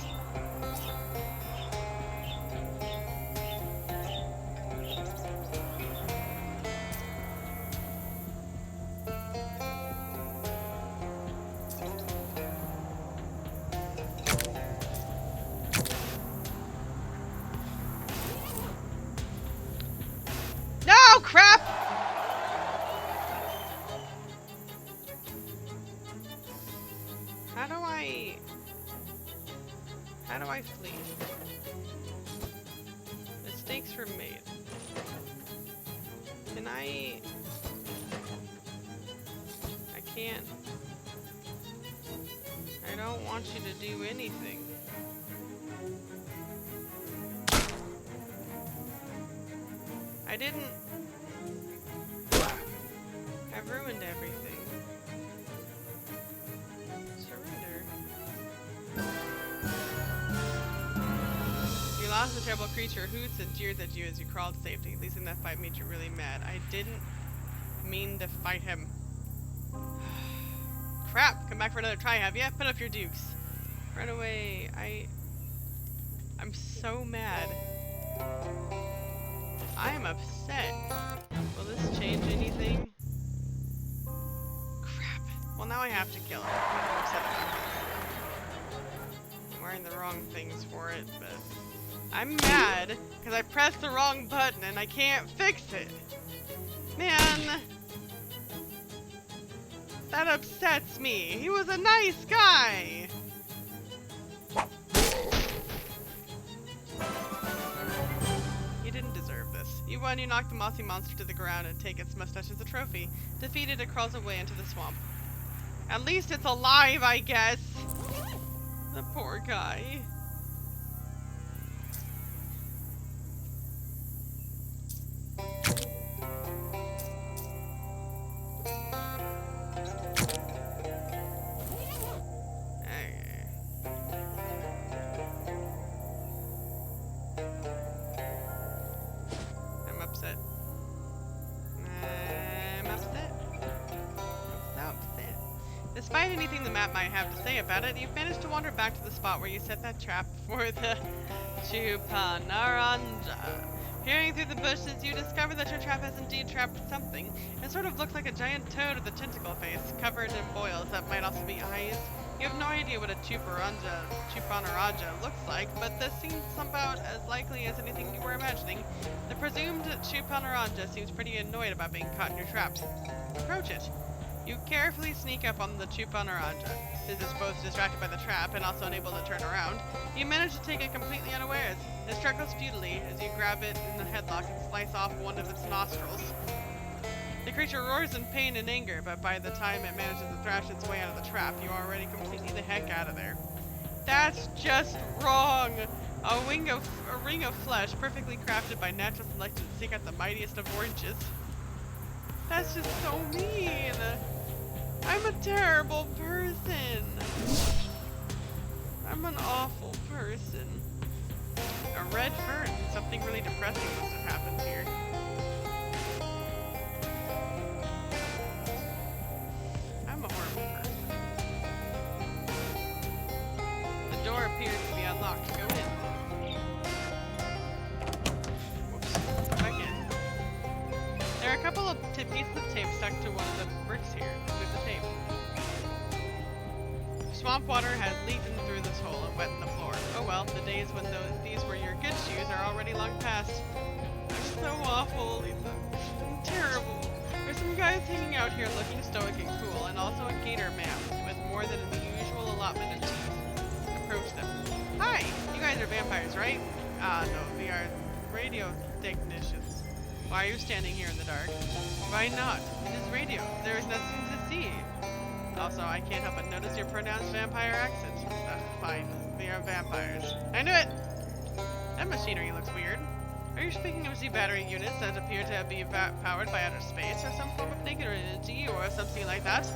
I flee? Mistakes were made. Can I can't. I don't want you to do anything. I didn't. I've ruined everything. Surrender. You lost the terrible creature hoots and jeers at you as you crawled to safety. Losing that fight made you really mad. I didn't mean to fight him. Crap! Come back for another try, have ya? Put up your dukes. Run away. I'm so mad. I am upset. Will this change anything? Crap. Well, now I have to kill him. I'm upset about that. I'm wearing the wrong things for it, but I'm mad because I pressed the wrong button and I can't fix it. Man, that upsets me. He was a nice guy. You didn't deserve this. You won, you knocked the mossy monster to the ground and take its mustache as a trophy. Defeated, it crawls away into the swamp. At least it's alive, I guess. The poor guy. Despite anything the map might have to say about it, you've managed to wander back to the spot where you set that trap for the Chupanaranja. Peering through the bushes, you discover that your trap has indeed trapped something. It sort of looks like a giant toad with a tentacle face, covered in boils that might also be eyes. You have no idea what a Chupanaranja looks like, but this seems about as likely as anything you were imagining. The presumed Chupanaranja seems pretty annoyed about being caught in your traps. Approach it. You carefully sneak up on the Chupanaranja. This is both distracted by the trap and also unable to turn around. You manage to take it completely unawares. It struggles futilely as you grab it in the headlock and slice off one of its nostrils. The creature roars in pain and anger, but by the time it manages to thrash its way out of the trap, you are already completely the heck out of there. That's just wrong! A ring of flesh perfectly crafted by natural selection to seek out the mightiest of oranges. That's just so mean! I'm a terrible person! I'm an awful person. A red fern. Something really depressing must have happened here. I'm a horrible person. The door appears to be unlocked. Go in. Whoops. Back in. There are a couple of pieces of tape stuck to one of the bricks here. With the tape. Swamp water has leaked in through this hole and wettened the floor. Oh well, the days when these were your good shoes are already long past. They're so awful, Lisa. I'm terrible. There's some guys hanging out here looking stoic and cool, and also a gator man with more than the usual allotment of teeth. Approach them. Hi! You guys are vampires, right? No, we are radio technicians. Why are you standing here in the dark? Why not? It is radio. There is nothing to see. Also, I can't help but notice your pronounced vampire accent. That's fine. We are vampires. I knew it! That machinery looks weird. Are you speaking of the battery units that appear to be powered by outer space, or some form of naked energy, or something like that?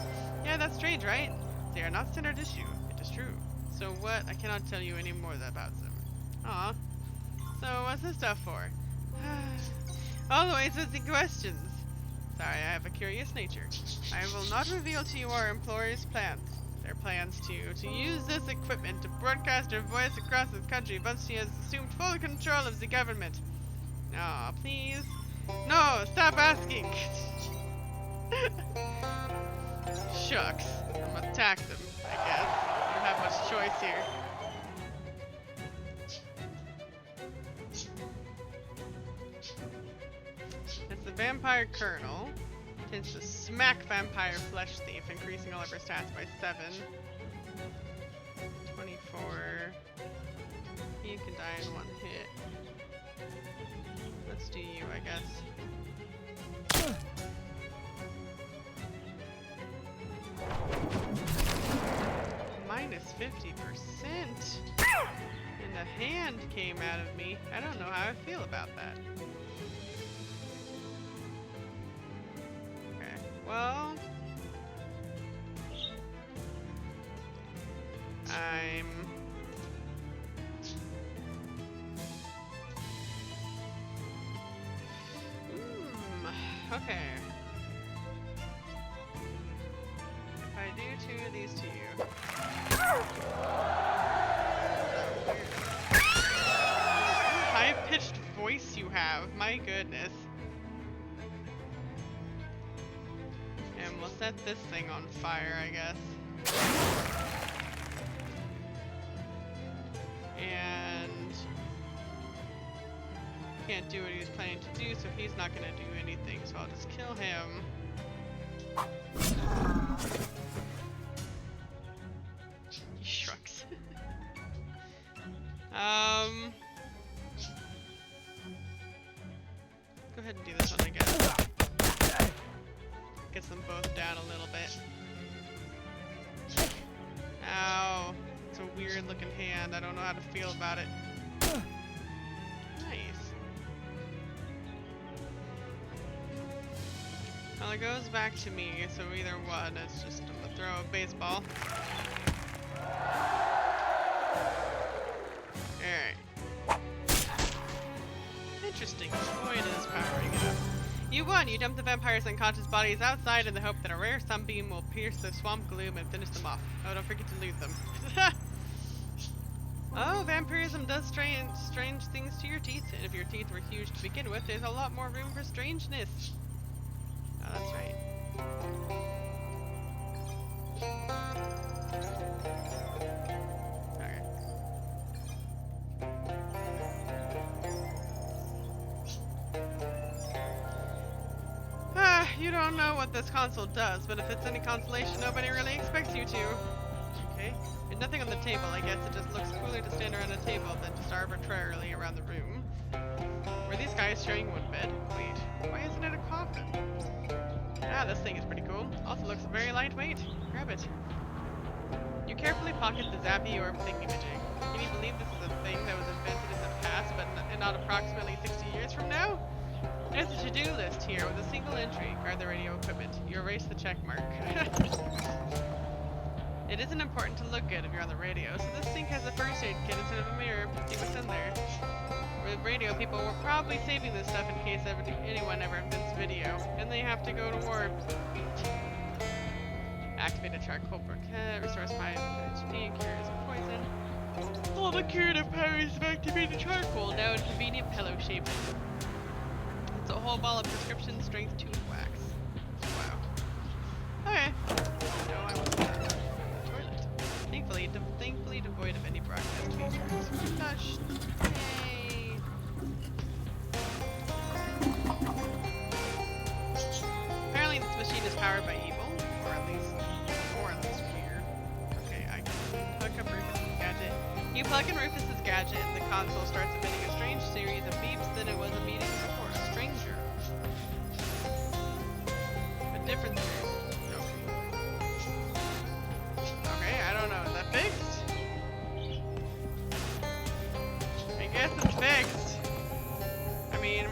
Yeah, that's strange, right? They are not standard issue. It is true. So what? I cannot tell you any more about them. Aw. So what's this stuff for? Always asking questions. Sorry, I have a curious nature. I will not reveal to you our employers' plans. Their plans to use this equipment to broadcast her voice across the country once she has assumed full control of the government. Aw, please. No, stop asking. Shucks. I'm gonna attack them, I guess. I don't have much choice here. It's the vampire colonel. Tends to smack vampire flesh thief, increasing all of her stats by 7. before he can die in one hit. Let's do you, I guess. Minus 50%. And the hand came out of me. I don't know how I feel about that. Okay, well, okay. If I do two of these to you. High-pitched voice you have, my goodness. And we'll set this thing on fire, I guess. And can't do what he was planning to do, so he's not gonna do anything, so I'll just kill him. He shrugs. Go ahead and do this one, I guess. Gets them both down a little bit. Ow. It's a weird looking hand. I don't know how to feel about it. Nice. Well, it goes back to me, so either one, it's just I'm gonna throw a baseball. Alright. Interesting. Void is powering it up. You won! You dumped the vampire's unconscious bodies outside in the hope that a rare sunbeam will pierce the swamp gloom and finish them off. Oh, don't forget to loot them. Oh, vampirism does strange things to your teeth, and if your teeth were huge to begin with, there's a lot more room for strangeness. Oh, that's right. Okay. You don't know what this console does, but if it's any consolation, nobody really expects you to. Okay. There's nothing on the table. I guess it just looks cooler to stand around a table than just arbitrarily around the room. Were these guys sharing one bed? Wait, why isn't it a coffin? Ah, this thing is pretty cool. Also looks very lightweight. Grab it. You carefully pocket the zappy orb thingy-majig. Can you believe this is a thing that was invented in the past, but not approximately 60 years from now? There's a to-do list here with a single entry. Guard the radio equipment. You erase the check mark. It isn't important to look good if you're on the radio, so this sink has a first aid kit instead of a mirror. See what's in there. With radio, people were probably saving this stuff in case anyone ever invents video, and they have to go to war. Activate a charcoal briquette, restores 5 HP, and cures poison. All the curative powers of activated charcoal, now in convenient pillow shape. It's a whole ball of prescription strength tooth wax. Wow. Okay. No, I wasn't going to the toilet. Thankfully devoid of any broadcast features. Gosh. Yay. Apparently this machine is powered by evil, or at least fear. Okay, I can hook up Rufus's gadget. You plug in Rufus's gadget and the console starts emitting a strange series of beeps, then it was a meeting for a stranger. A different stranger. Okay, I don't know. Is that fixed? I guess it's fixed. I mean,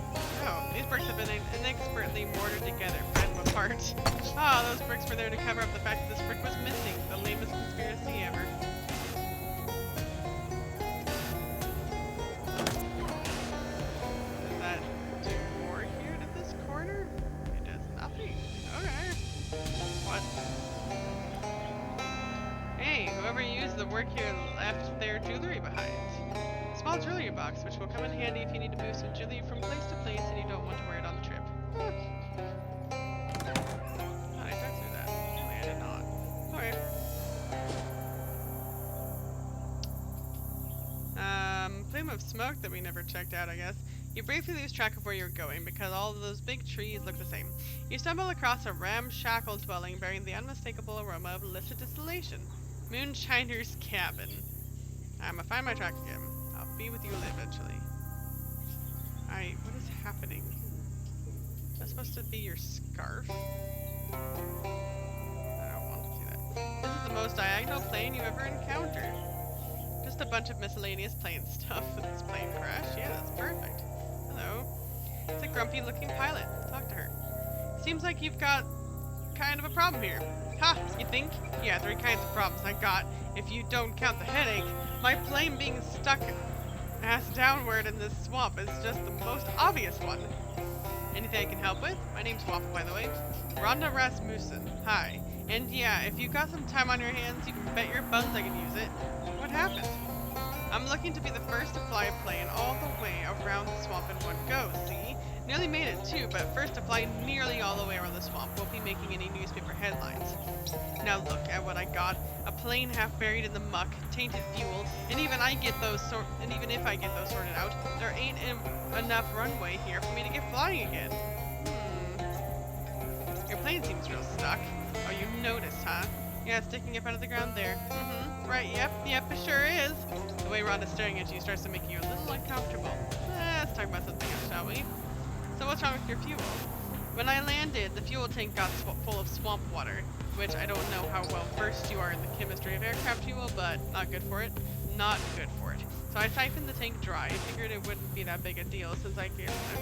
oh, these bricks have been inexpertly mortared together, spread them apart. Oh, those bricks were there to cover up the fact that this brick was missing. The lamest conspiracy ever. Does that do more here to this corner? It does nothing. Okay. What? Hey, whoever used the work here left their jewelry behind. A small jewelry box, which will come in handy if you need to move some jewelry from place to place and you don't want to wear it on the trip. Huh. Oh, I took through that. Apparently I did not. Okay. Plume of smoke that we never checked out, I guess. You briefly lose track of where you're going because all of those big trees look the same. You stumble across a ramshackle dwelling bearing the unmistakable aroma of illicit distillation. Moonshiner's cabin. I'ma find my track again. I'll be with you eventually. What is happening? That's supposed to be your scarf? I don't want to do that. This is the most diagonal plane you ever encountered. Just a bunch of miscellaneous plane stuff. This plane crash? Yeah, that's perfect. Hello. It's a grumpy looking pilot. Talk to her. Seems like you've got kind of a problem here. Ha! You think? Yeah, 3 kinds of problems I got. If you don't count the headache, my plane being stuck ass downward in this swamp is just the most obvious one. Anything I can help with? My name's Waffle, by the way. Rhonda Rasmussen. Hi. And yeah, if you've got some time on your hands, you can bet your buns I can use it. What happened? I'm looking to be the first to fly a plane all the way around the swamp in one go, see? Nearly made it too, but first to fly nearly all the way around the swamp won't be making any newspaper headlines. Now look at what I got. A plane half buried in the muck, tainted fuel, and even if I get those sorted out, there ain't enough runway here for me to get flying again. Your plane seems real stuck. Oh, you noticed, huh? Yeah, it's sticking up out of the ground there. Right, yep, it sure is. The way Rhonda's staring at you starts to make you a little uncomfortable. Let's talk about something else, shall we? So what's wrong with your fuel? When I landed, the fuel tank got full of swamp water, which I don't know how well versed you are in the chemistry of aircraft fuel, but not good for it. Not good for it. So I siphoned the tank dry. I figured it wouldn't be that big a deal since I've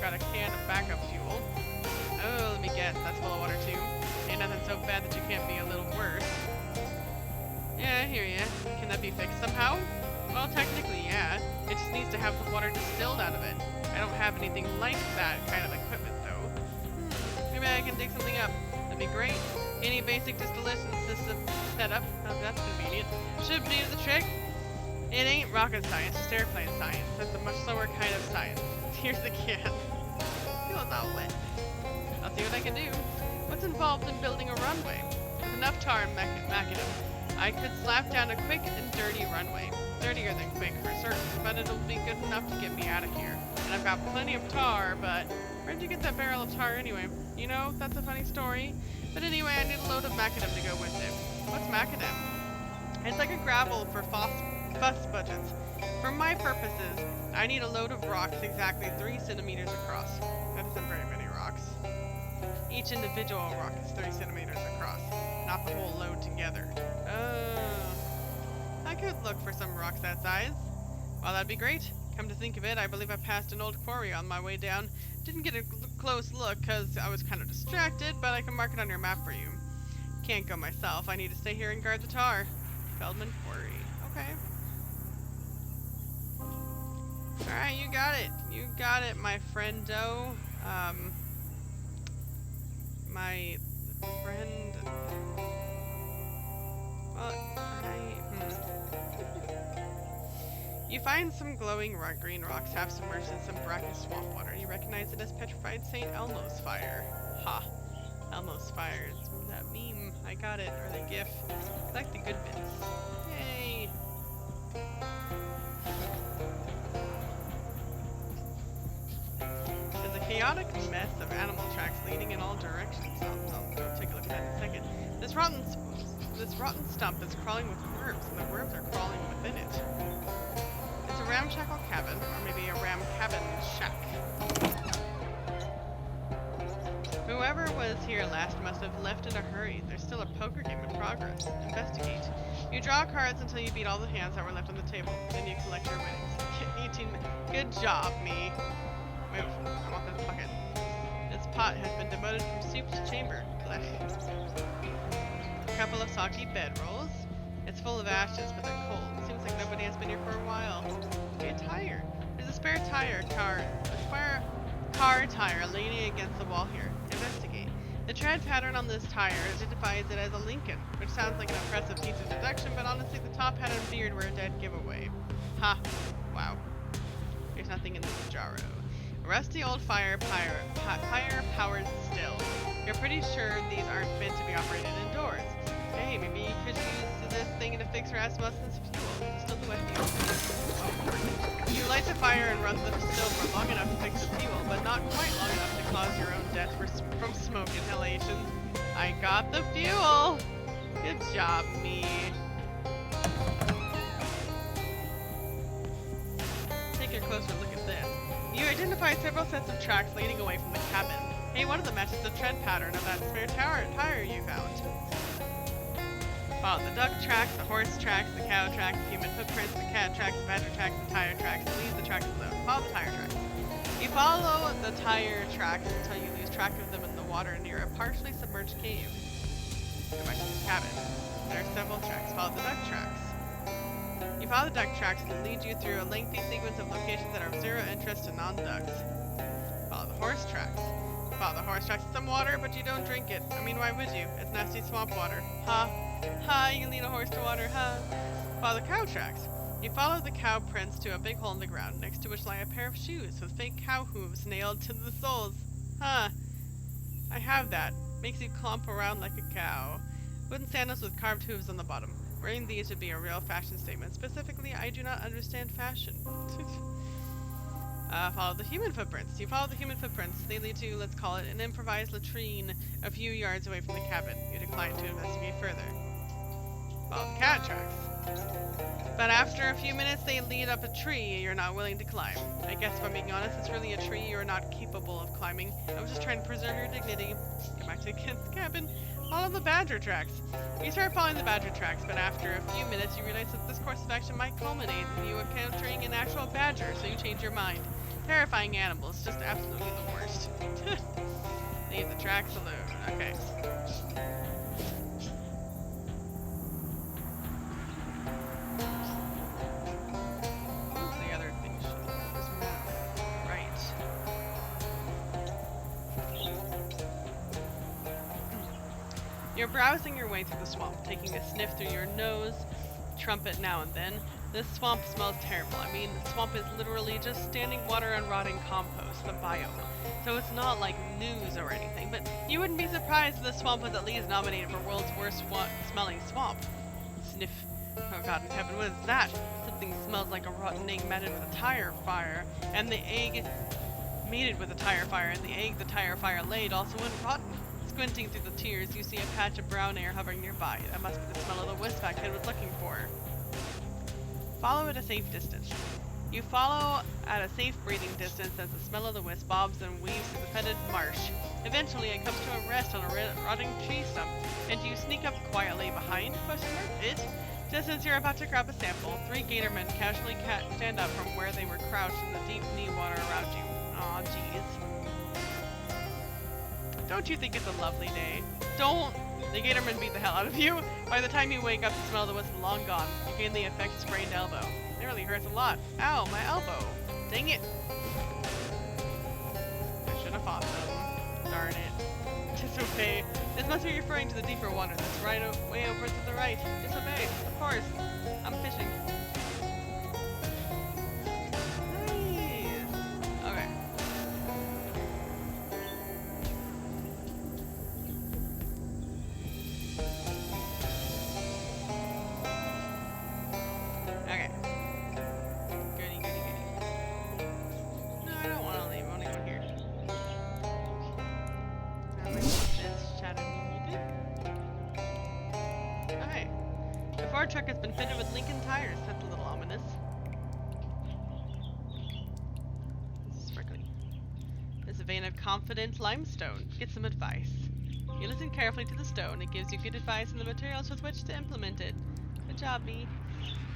got a can of backup fuel. Oh, let me guess, that's full of water too. Ain't nothing so bad that you can't be a little worse. Yeah, I hear ya. Can that be fixed somehow? Well, technically, yeah. It just needs to have the water distilled out of it. I don't have anything like that kind of equipment, though. Maybe I can dig something up. That'd be great. Any basic distillation system set up. Oh, that's convenient. Should be the trick. It ain't rocket science, just airplane science. That's a much slower kind of science. Here's the can. Feels all wet. I'll see what I can do. What's involved in building a runway? With enough tar and macadam, I could slap down a quick and dirty runway. Dirtier than quick for certain, but it'll be good enough to get me out of here. And I've got plenty of tar, but where'd you get that barrel of tar anyway? You know, that's a funny story. But anyway, I need a load of macadam to go with it. What's macadam? It's like a gravel for fuss budgets. For my purposes, I need a load of rocks exactly 3 centimeters across. That isn't very many rocks. Each individual rock is 3 centimeters across, not the whole load together. I could look for some rocks that size. Well, that'd be great. Come to think of it, I believe I passed an old quarry on my way down. Didn't get a close look because I was kind of distracted, but I can mark it on your map for you. Can't go myself. I need to stay here and guard the tar. Feldman Quarry. Okay. Alright, you got it. You got it, my friendo. My friend... Well, You find some glowing green rocks half submerged in some brackish swamp water. You recognize it as petrified St. Elmo's fire. Ha! Elmo's fire. It's that meme. I got it. Or the gif. I like the good bits. Yay! There's a chaotic mess of animal tracks leading in all directions. I'll go take a look at that in a second. This rotten stump is crawling with worms, and the worms are crawling within it. It's a ramshackle cabin, or maybe a ram cabin shack. Whoever was here last must have left in a hurry. There's still a poker game in progress. Investigate. You draw cards until you beat all the hands that were left on the table. Then you collect your winnings. 18 Good job, me. Move. I want this bucket. This pot has been demoted from soup to chamber. Blech. A couple of soggy bedrolls. It's full of ashes, but they're cold. Seems like nobody has been here for a while. Maybe a tire. There's a spare car tire leaning against the wall here. Investigate. The tread pattern on this tire identifies it as a Lincoln, which sounds like an impressive piece of deduction, but honestly the top hat and beard were a dead giveaway. Ha. Wow. There's nothing in this jarro. A rusty old fire-powered still. You're pretty sure these aren't meant to be operated indoors. Hey, maybe you could use this thing to fix Rasmussen's fuel. Still the wet fuel. You light the fire and run the still for long enough to fix the fuel, but not quite long enough to cause your own death from smoke inhalation. I got the fuel! Good job, me. closer look at this. You identify several sets of tracks leading away from the cabin. Hey, one of them matches the tread pattern of that spare tire you found. Follow the duck tracks, the horse tracks, the cow tracks, the human footprints, the cat tracks, the badger tracks, the tire tracks, and leave the tracks alone. Follow the tire tracks. You follow the tire tracks until you lose track of them in the water near a partially submerged cave. Go back to the cabin. There are several tracks. Follow the duck tracks. You follow the duck tracks that lead you through a lengthy sequence of locations that are of zero interest to non-ducks. Follow the horse tracks. Follow the horse tracks in some water, but you don't drink it. I mean, why would you? It's nasty swamp water. Ha. Ha, you lead a horse to water, ha. Follow the cow tracks. You follow the cow prints to a big hole in the ground, next to which lie a pair of shoes with fake cow hooves nailed to the soles. Huh. I have that. Makes you clomp around like a cow. Wooden sandals with carved hooves on the bottom. Wearing these would be a real fashion statement. Specifically, I do not understand fashion. Follow the human footprints. You follow the human footprints. They lead to, let's call it, an improvised latrine a few yards away from the cabin. You decline to investigate further. Follow the cat tracks. But after a few minutes, they lead up a tree you're not willing to climb. I guess if I'm being honest, it's really a tree you're not capable of climbing. I was just trying to preserve your dignity. Get back to the cabin. Follow the badger tracks. You start following the badger tracks, but after a few minutes, you realize that this course of action might culminate in you encountering an actual badger, so you change your mind. Terrifying animals, just absolutely the worst. Leave the tracks alone. Okay. You're browsing your way through the swamp, taking a sniff through your nose, trumpet now and then. This swamp smells terrible. I mean, the swamp is literally just standing water and rotting compost, the biome. So it's not like news or anything, but you wouldn't be surprised if the swamp was at least nominated for world's worst smelling swamp. Sniff. Oh god in heaven, what is that? Something smells like a rotten egg mated with a tire fire, and the egg mated with a tire fire, and the egg the tire fire laid also went rotten. Squinting through the tears, you see a patch of brown air hovering nearby. That must be the smell of the wisp-back Kid was looking for. Follow at a safe distance. You follow at a safe breathing distance as the smell of the wisp bobs and weaves through the fetid marsh. Eventually, it comes to a rest on a rotting tree stump, and you sneak up quietly behind, it. Just as you're about to grab a sample, 3 gator men casually stand up from where they were crouched in the deep knee water around you. Aw, jeez. Don't you think it's a lovely day? Don't! The gatormen beat the hell out of you. By the time you wake up, the smell of the wisp is long gone. You gain the effect of sprained elbow. It really hurts a lot. Ow, my elbow. Dang it. I should have fought them. Darn it. Disobey. This must be referring to the deeper water that's right way over to the right. Disobey. Of course. I'm fishing. Our truck has been fitted with Lincoln tires. That's a little ominous. This is sparkly. There's a vein of confident limestone. Get some advice. You listen carefully to the stone. It gives you good advice on the materials with which to implement it. Good job, me.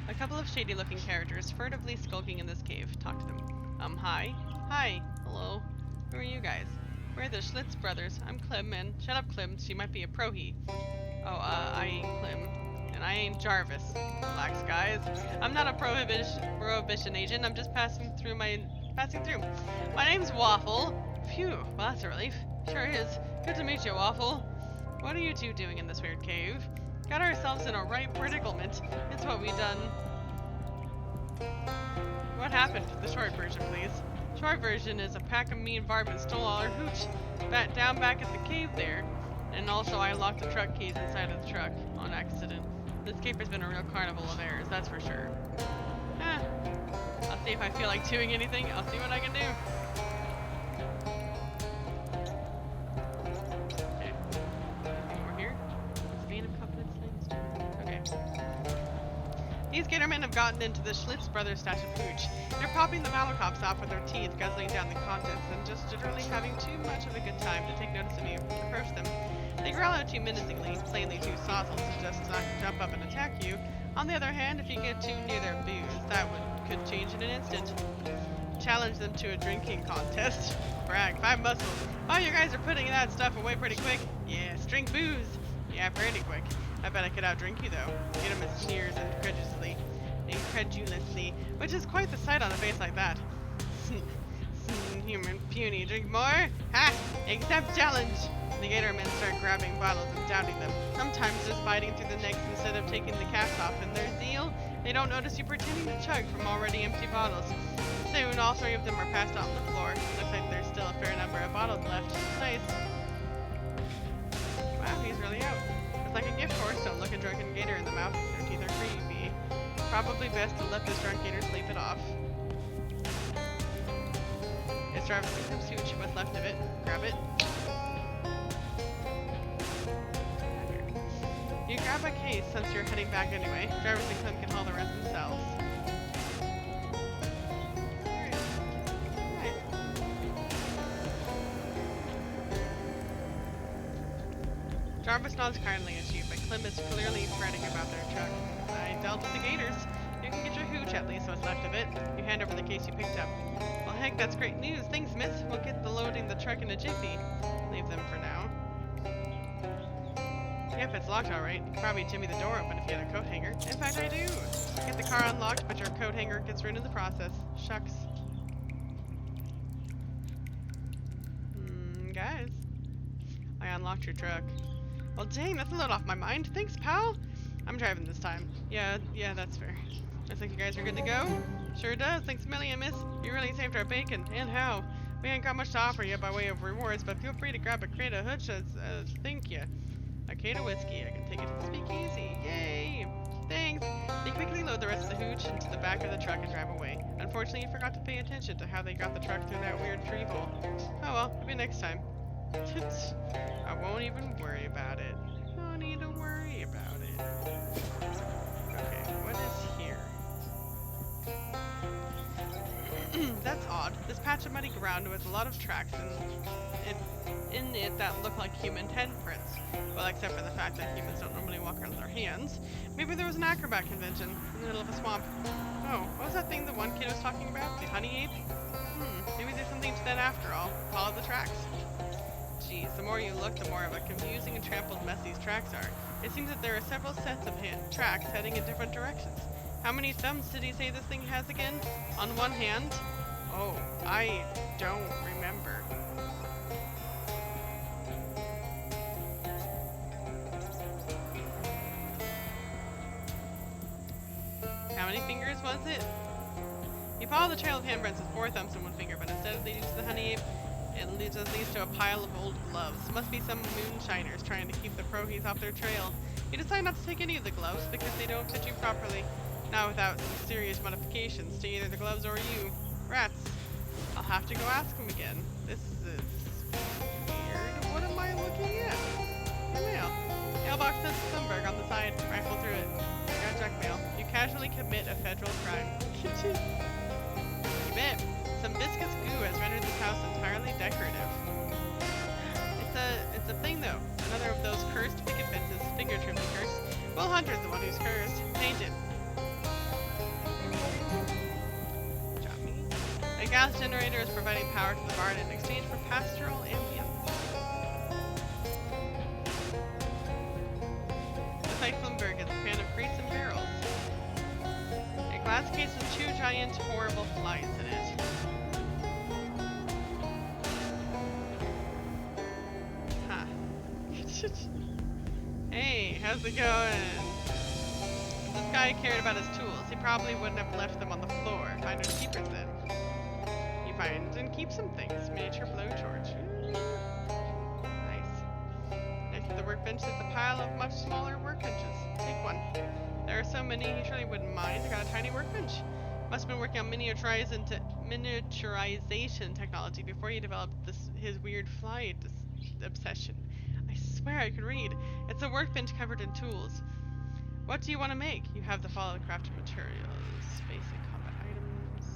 A couple of shady-looking characters furtively skulking in this cave. Talk to them. Hi. Hi. Hello. Who are you guys? We're the Schlitz brothers. I'm Clem, and shut up, Clem. She might be a prohi. Oh, I ain't Clem. And I ain't Jarvis. Relax, guys. I'm not a prohibition agent. I'm just passing through. My name's Waffle. Phew. Well, that's a relief. Sure is. Good to meet you, Waffle. What are you two doing in this weird cave? Got ourselves in a right predicament. It's what we done. What happened? The short version, please. Short version is a pack of mean varmints stole all our hooch. Down back at the cave there. And also I locked the truck keys inside of the truck on accident. This caper's been a real carnival of errors, that's for sure. I'll see if I feel like doing anything. I'll see what I can do. Okay. Anything more here? It's a vein of confidence. Okay. These gatormen have gotten into the Schlitz brothers' stash of hooch. They're popping the bottle caps off with their teeth, guzzling down the contents, and just generally having too much of a good time to take notice of you. Approach them. They growl at you menacingly, plainly too saucil to just not jump up and attack you. On the other hand, if you get too near their booze, that could change in an instant. Challenge them to a drinking contest. Brag, 5 muscles. Oh, you guys are putting that stuff away pretty quick. Yes, drink booze. Yeah, pretty quick. I bet I could outdrink you though. Gitamus sneers incredulously, which is quite the sight on a face like that. Human puny, drink more? Ha! Accept challenge! The gator men start grabbing bottles and downing them, sometimes just biting through the necks instead of taking the caps off. In their zeal, they don't notice you pretending to chug from already empty bottles. Soon, all 3 of them are passed out on the floor. Looks like there's still a fair number of bottles left. Nice. Wow, he's really out. It's like a gift horse. Don't look a drunken gator in the mouth. Their teeth are creepy. Probably best to let this drunk gator sleep it off. It's Travis some sushi, what's left of it. Grab it. You grab a case since you're heading back anyway. Travis and Clem can haul the rest themselves. Jarvis nods kindly at you, but Clem is clearly fretting about their truck. I dealt with the gators. You can get your hooch at least, what's left of it. You hand over the case you picked up. Well, heck, that's great news. Thanks, miss. We'll get the loading the truck in a jiffy. Leave them for now. Yep, it's locked all right. You could probably jimmy the door open if you had a coat hanger. In fact, I do. Get the car unlocked, but your coat hanger gets ruined in the process. Shucks. Guys. I unlocked your truck. Well, dang, that's a load off my mind. Thanks, pal. I'm driving this time. Yeah, that's fair. Looks like you guys are good to go. Sure does. Thanks a million, miss. You really saved our bacon. And how? We ain't got much to offer you by way of rewards, but feel free to grab a crate of hooch as thank you. A crate of whiskey. I can take it to the speakeasy. Yay! Thanks. They quickly load the rest of the hooch into the back of the truck and drive away. Unfortunately, you forgot to pay attention to how they got the truck through that weird tree hole. Oh well, maybe next time. I won't even worry about it. Don't need to worry about it. Okay, what is here? That's odd. This patch of muddy ground with a lot of tracks in it that look like human handprints. Well, except for the fact that humans don't normally walk around with their hands. Maybe there was an acrobat convention in the middle of a swamp. Oh, what was that thing the one kid was talking about? The honey ape? Maybe there's something to that after all. Follow the tracks. Geez, the more you look, the more of a confusing and trampled mess these tracks are. It seems that there are several sets of tracks heading in different directions. How many thumbs did he say this thing has again? On one hand? Oh, I don't remember. How many fingers was it? You follow the trail of handprints with 4 thumbs and 1 finger, but instead of leading to the honey ape, it leads to a pile of old gloves. Must be some moonshiners trying to keep the prohies off their trail. You decide not to take any of the gloves because they don't fit you properly. Not without some serious modifications to either the gloves or you. Rats. I'll have to go ask them again. This is weird. What am I looking at? The mail. Mailbox says Thunberg on the side. Rifle through it. I got junk mail. You casually commit a federal crime. You bet. Some viscous goo has rendered this house entirely decorative. It's a thing though. Another of those cursed picket fences, figuratively cursed. Will Hunter's the one who's cursed. Paint it. Drop me. A gas generator is providing power to the barn in exchange for pastoral ambience. Looks like Flumberg is a fan of crates and barrels. A glass case with 2 giant, horrible flies in it. Hey, how's it going? If this guy cared about his tools, he probably wouldn't have left them on the floor. Find and keepers then. You find and keep some things. Miniature blowtorch. Nice. Next to the workbench is a pile of much smaller workbenches. Take one. There are so many, he surely wouldn't mind. I got a tiny workbench. Must have been working on miniaturization technology before he developed his weird fly obsession. I swear I can read. It's a workbench covered in tools. What do you want to make? You have the following crafted materials. Basic combat items.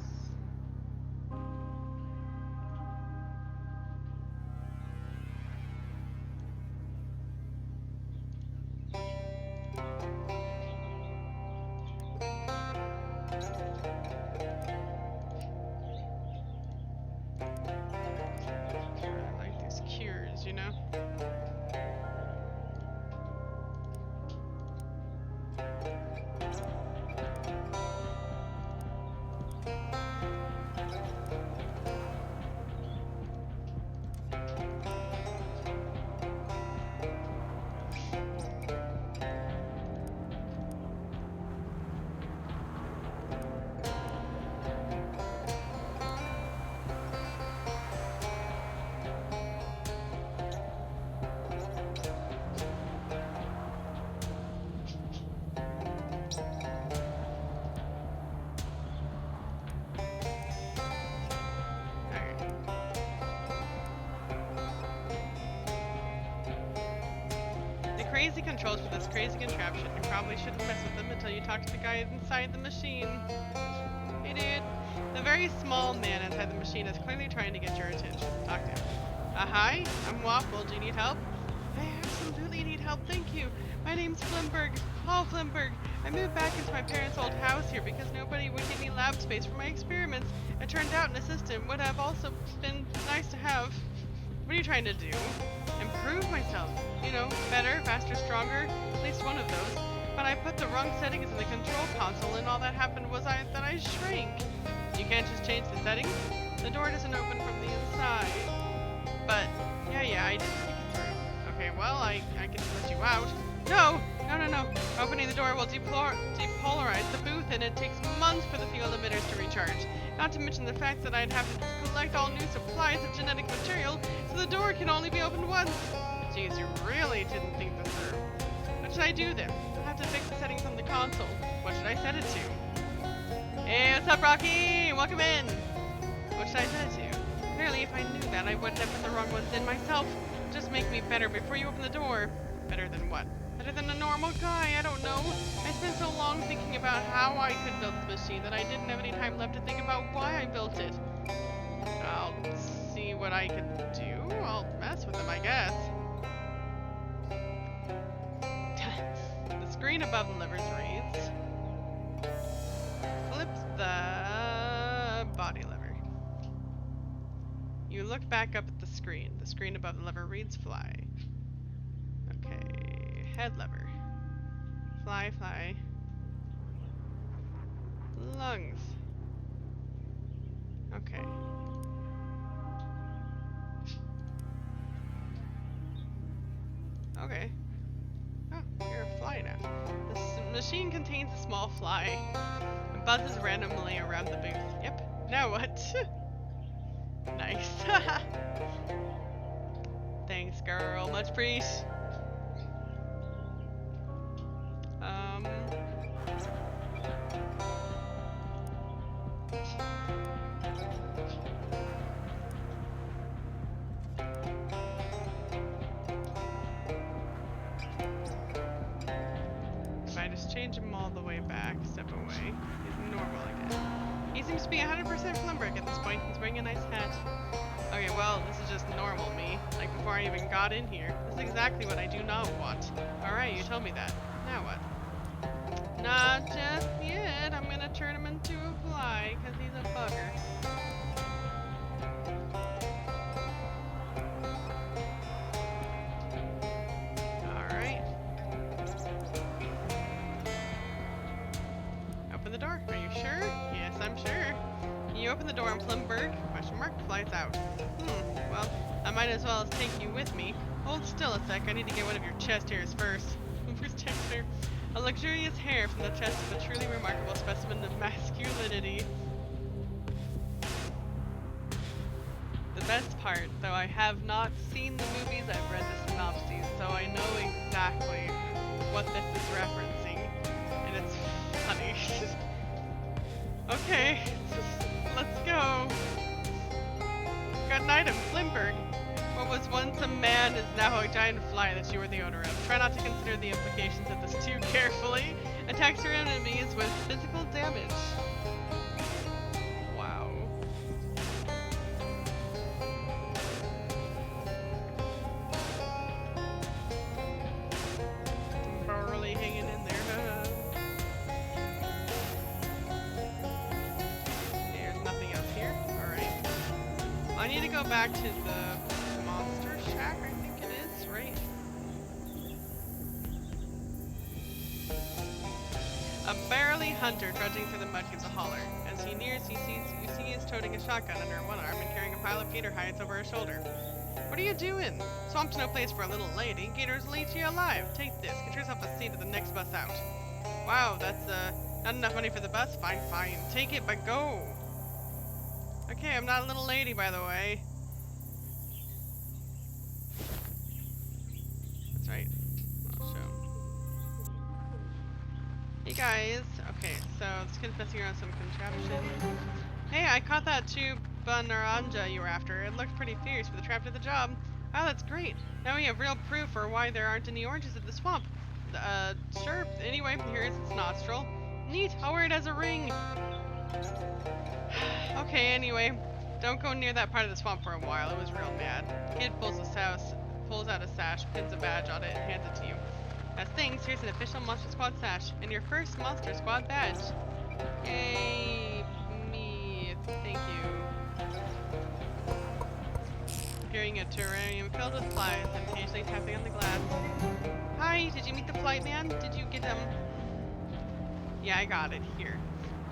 I really like these cures, you know? Crazy controls for this crazy contraption. You probably shouldn't mess with them until you talk to the guy inside the machine. Hey dude. The very small man inside the machine is clearly trying to get your attention. Talk to him. Hi, I'm Waffle. Do you need help? I absolutely need help, thank you. My name's Flimberg. Paul Flimberg. I moved back into my parents' old house here because nobody would give me lab space for my experiments. It turned out an assistant would have also been nice to have. What are you trying to do? Improve myself. You know, better, faster, stronger, at least one of those. But I put the wrong settings in the control console and all that happened was that I shrank. You can't just change the settings? The door doesn't open from the inside. But, yeah, I did think it through. Okay, well, I can let you out. No! Opening the door will depolarize the booth and it takes months for the field emitters to recharge. Not to mention the fact that I'd have to collect all new supplies of genetic material, so the door can only be opened once. Jeez, you really didn't think this through. What should I do then? I'll have to fix the settings on the console. What should I set it to? Hey, what's up, Rocky? Welcome in. What should I set it to? Clearly, if I knew that, I wouldn't have put the wrong ones in myself. Just make me better before you open the door. Better than what? Better than a normal guy, I don't know. I spent so long thinking about how I could build the machine that I didn't have any time left to think about why I built it. I'll see what I can do. I'll mess with them, I guess. The screen above the levers reads... Flip the body lever. You look back up at the screen. The screen above the lever reads fly. Okay, head lever. Fly, fly. Lungs. Okay. Okay. Oh, you're a fly now. This machine contains a small fly. It buzzes randomly around the booth. Yep. Now what? Nice. Thanks, girl. Much appreciated. If I just change him all the way back, step away, he's normal again. He seems to be 100% Flimberg at this point. He's wearing a nice hat. Okay, well, this is just normal me. Like before I even got in here. This is exactly what I do not want. Alright, you told me that. Now what? Not just yet. I'm gonna turn him into a fly, because he's a bugger. Alright. Open the door. Are you sure? Yes, I'm sure. You open the door and Flimberg, question mark, flies out. Well, I might as well take you with me. Hold still a sec, I need to get one of your chest hairs first. First chest hair. A luxurious hair from the chest of a truly remarkable specimen of masculinity. The best part, though I have not seen the movies, I've read the synopses, so I know exactly what this is referencing. And it's funny. Okay, let's go. Got an item, Flimberg. What was once a man is now a giant fly that you are the owner of. Try not to consider the implications of this too carefully. Attacks your enemies with physical damage. Wow. Barely hanging in there, huh? There's nothing else here. Alright. I need to go back to the monster shack, I think it is, right? A burly hunter trudging through the mud gives a holler. As he nears, you see he's toting a shotgun under one arm and carrying a pile of gator hides over his shoulder. What are you doing? Swamp's no place for a little lady. Gators will eat you alive. Take this. Get yourself a seat at the next bus out. Wow, that's not enough money for the bus? Fine, fine. Take it, but go. Okay, I'm not a little lady, by the way. That's right. I'll show. Hey guys. Okay, so this kid's messing around some contraption. Hey, I caught that tuba naranja you were after. It looked pretty fierce, but the trap did the job. Wow, that's great. Now we have real proof for why there aren't any oranges in the swamp. Sure. Anyway, here's its nostril. Neat. I'll wear it as a ring. Okay, anyway. Don't go near that part of the swamp for a while. It was real mad. The kid pulls out a sash, pins a badge on it, and hands it to you. As thanks, here's an official Monster Squad sash, and your first Monster Squad badge. Yay, me. Thank you. Carrying a terrarium filled with flies and occasionally tapping on the glass. Hi, did you meet the flight man? Did you get him? Yeah, I got it. Here.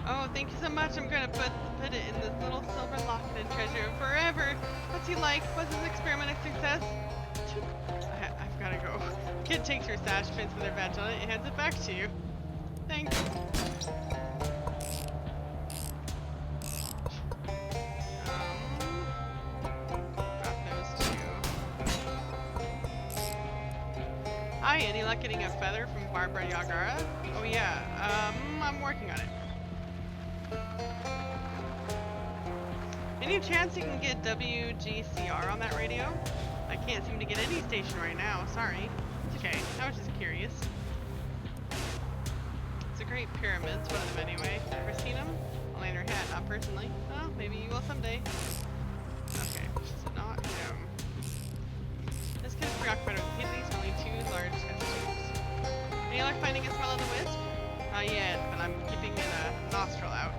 Oh, thank you so much. I'm gonna put it in this little silver locket and treasure him forever. What's he like? Was his experiment a success? I've gotta go. Kid takes your sash, pins with their badge on it, and hands it back to you. Thanks. Got those two. Hi, any luck getting a feather from Barbara Yagara? Oh yeah, I'm working on it. Any chance you can get WGCR on that radio? I can't seem to get any station right now, sorry. It's okay, I was just curious. It's a great pyramid, it's one of them anyway. Ever seen them? Only in her head, not personally. Oh, maybe you will someday. Okay, so not him. This kid's preoccupied with these only two large test tubes. Any luck finding a smell of the wisp? Not yet, but I'm keeping a nostril out.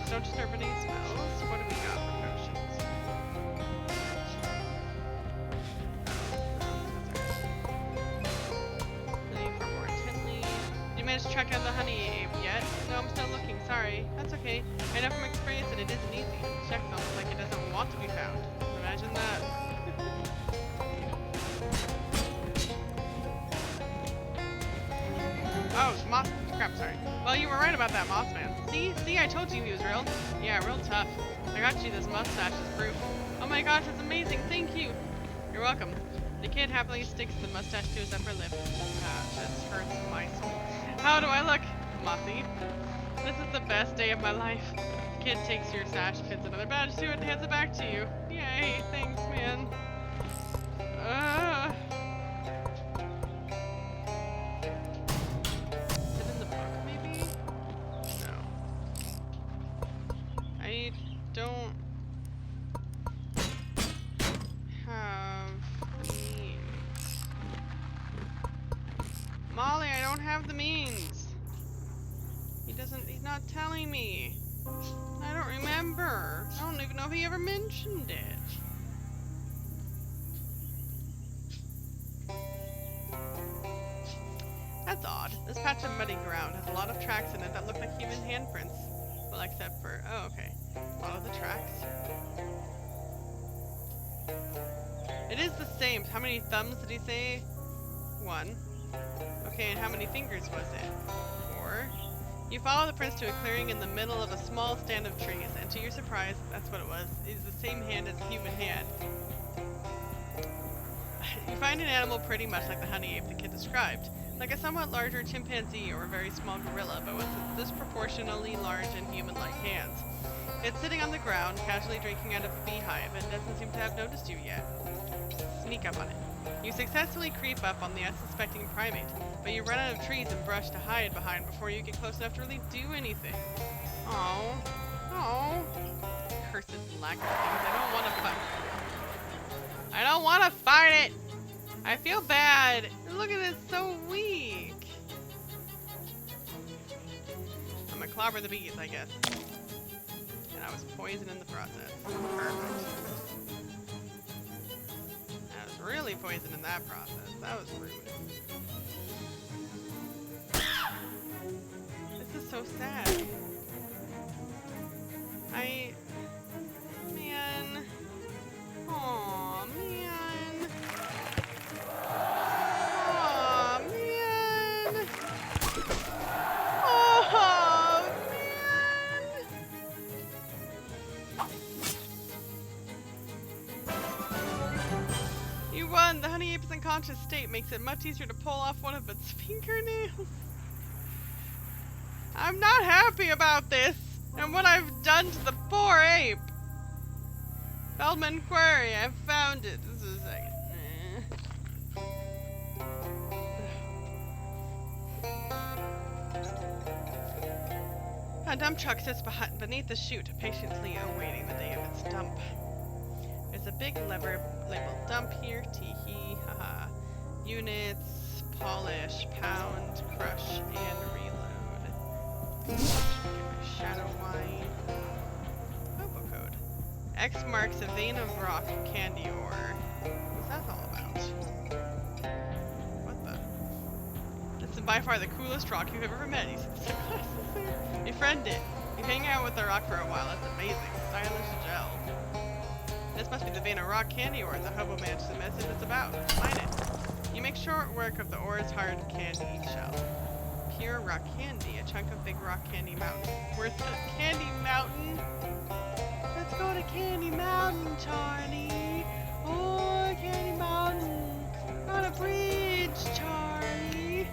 Don't disturb any smells. What do we got for potions? Looking for more intently. Did you manage to track down the honey ape yet? No, I'm still looking. Sorry. That's okay. I know from experience that it isn't easy. Check's almost like it doesn't want to be found. Imagine that. Oh, moss. Crap, sorry. Well, you were right about that moss man. See, I told you he was real. Yeah, real tough. I got you this mustache as proof. Oh my gosh, that's amazing. Thank you. You're welcome. The kid happily sticks the mustache to his upper lip. This hurts my soul. How do I look? Mossy. This is the best day of my life. The kid takes your sash, pins another badge to it, and hands it back to you. Yay, thanks, man. I don't have the means. Molly, I don't have the means. He's not telling me. I don't remember. I don't even know if he ever mentioned it. That's odd. This patch of muddy ground has a lot of tracks in it that look like human handprints. Well, except for... oh, okay. Follow the tracks. It is the same. How many thumbs did he say? 1. Okay, and how many fingers was it? 4. You follow the prints to a clearing in the middle of a small stand of trees, and to your surprise, that's what it was. It is the same hand as a human hand. You find an animal pretty much like the honey ape the kid described. Like a somewhat larger chimpanzee or a very small gorilla, but with disproportionately large and human-like hands. It's sitting on the ground, casually drinking out of a beehive, and doesn't seem to have noticed you yet. Sneak up on it. You successfully creep up on the unsuspecting primate, but you run out of trees and brush to hide behind before you get close enough to really do anything. Oh, oh, cursed lack of things. I don't want to fight. I don't want to fight it. I feel bad. Look at this, so weak. I'm gonna clobber the bees, I guess. And I was poisoned in the process. Perfect. I was really poisoned in that process. That was rude. This is so sad. Man. Aw, man. Aw, man. Oh, man. You won. The honey ape's unconscious state makes it much easier to pull off one of its fingernails. I'm not happy about this and what I've done to the poor ape. Feldman Quarry, I found it. This is a second. A dump truck sits beneath the chute, patiently awaiting the day of its dump. There's a big lever labeled dump here. Tee-hee, haha. Units, polish, pound, crush, and reload. Shadow wine. Hobo code. X marks a vein of rock candy ore. What's that all about? What the? This is by far the coolest rock you've ever met. You see the sunglasses there? Befriend it. You hang out with the rock for a while. That's amazing. Stylish gel. This must be the vein of rock candy ore the hobo managed to message it's about. Find it. You make short work of the ore's hard candy shell. Pure rock candy, a chunk of big rock candy mountain. Worth it. Candy mountain? Let's go to Candy Mountain, Charlie. Oh, Candy Mountain. On a bridge, Charlie.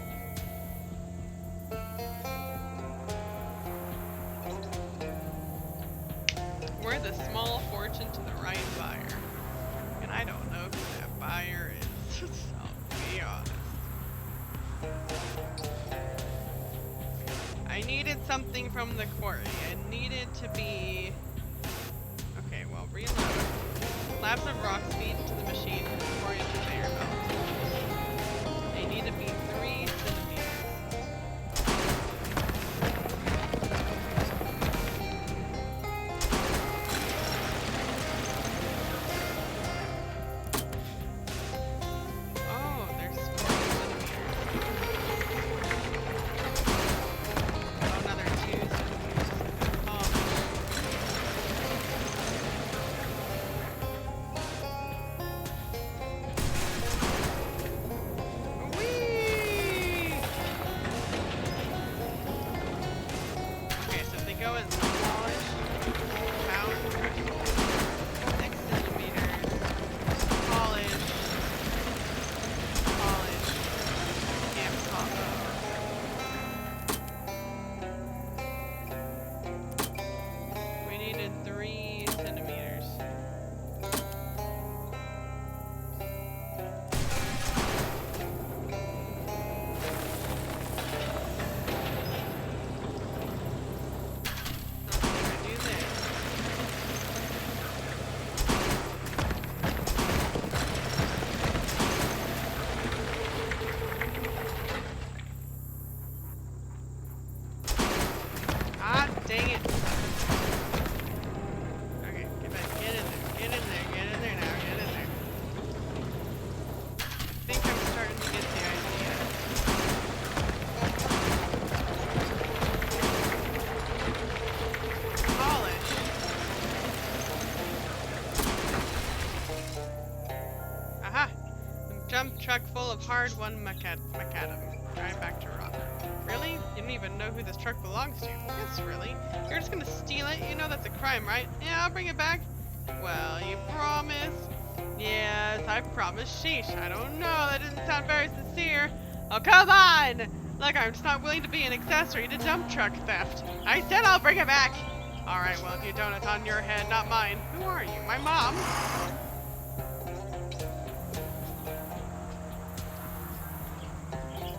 Worth a small fortune to the right buyer. And I don't know who that buyer is. I'll be honest. I needed something from the quarry. It needed to be... Okay, well, reload. Slabs of rock feed to the machine from the quarry conveyor belt. They need to be 3 centimeters. Oh, there's 4 centimeters. Oh, another 2 centimeters. Oh. Whee! Okay, so if they go in polish, pound, 6 centimeters, polish, and polish. We needed 3 centimeters. Do this. Ah, dang it. Okay, get back. Get in there. Get in there. Get in there now. Get in there. I think I'm starting to get the idea. Polish. Aha! The jump truck full of hard-won macadam. Drive back to rock. Really? You don't even know who this truck belongs to. Yes, really. You're just gonna steal it? You know that's a crime, right? Yeah, I'll bring it back. Well, you promise? Yes, I promise. Sheesh, I don't know. That didn't sound very sincere. Oh, come on! Look, I'm just not willing to be an accessory to dump truck theft. I said I'll bring it back. Alright, well, if you don't, it's on your head, not mine. Who are you? My mom?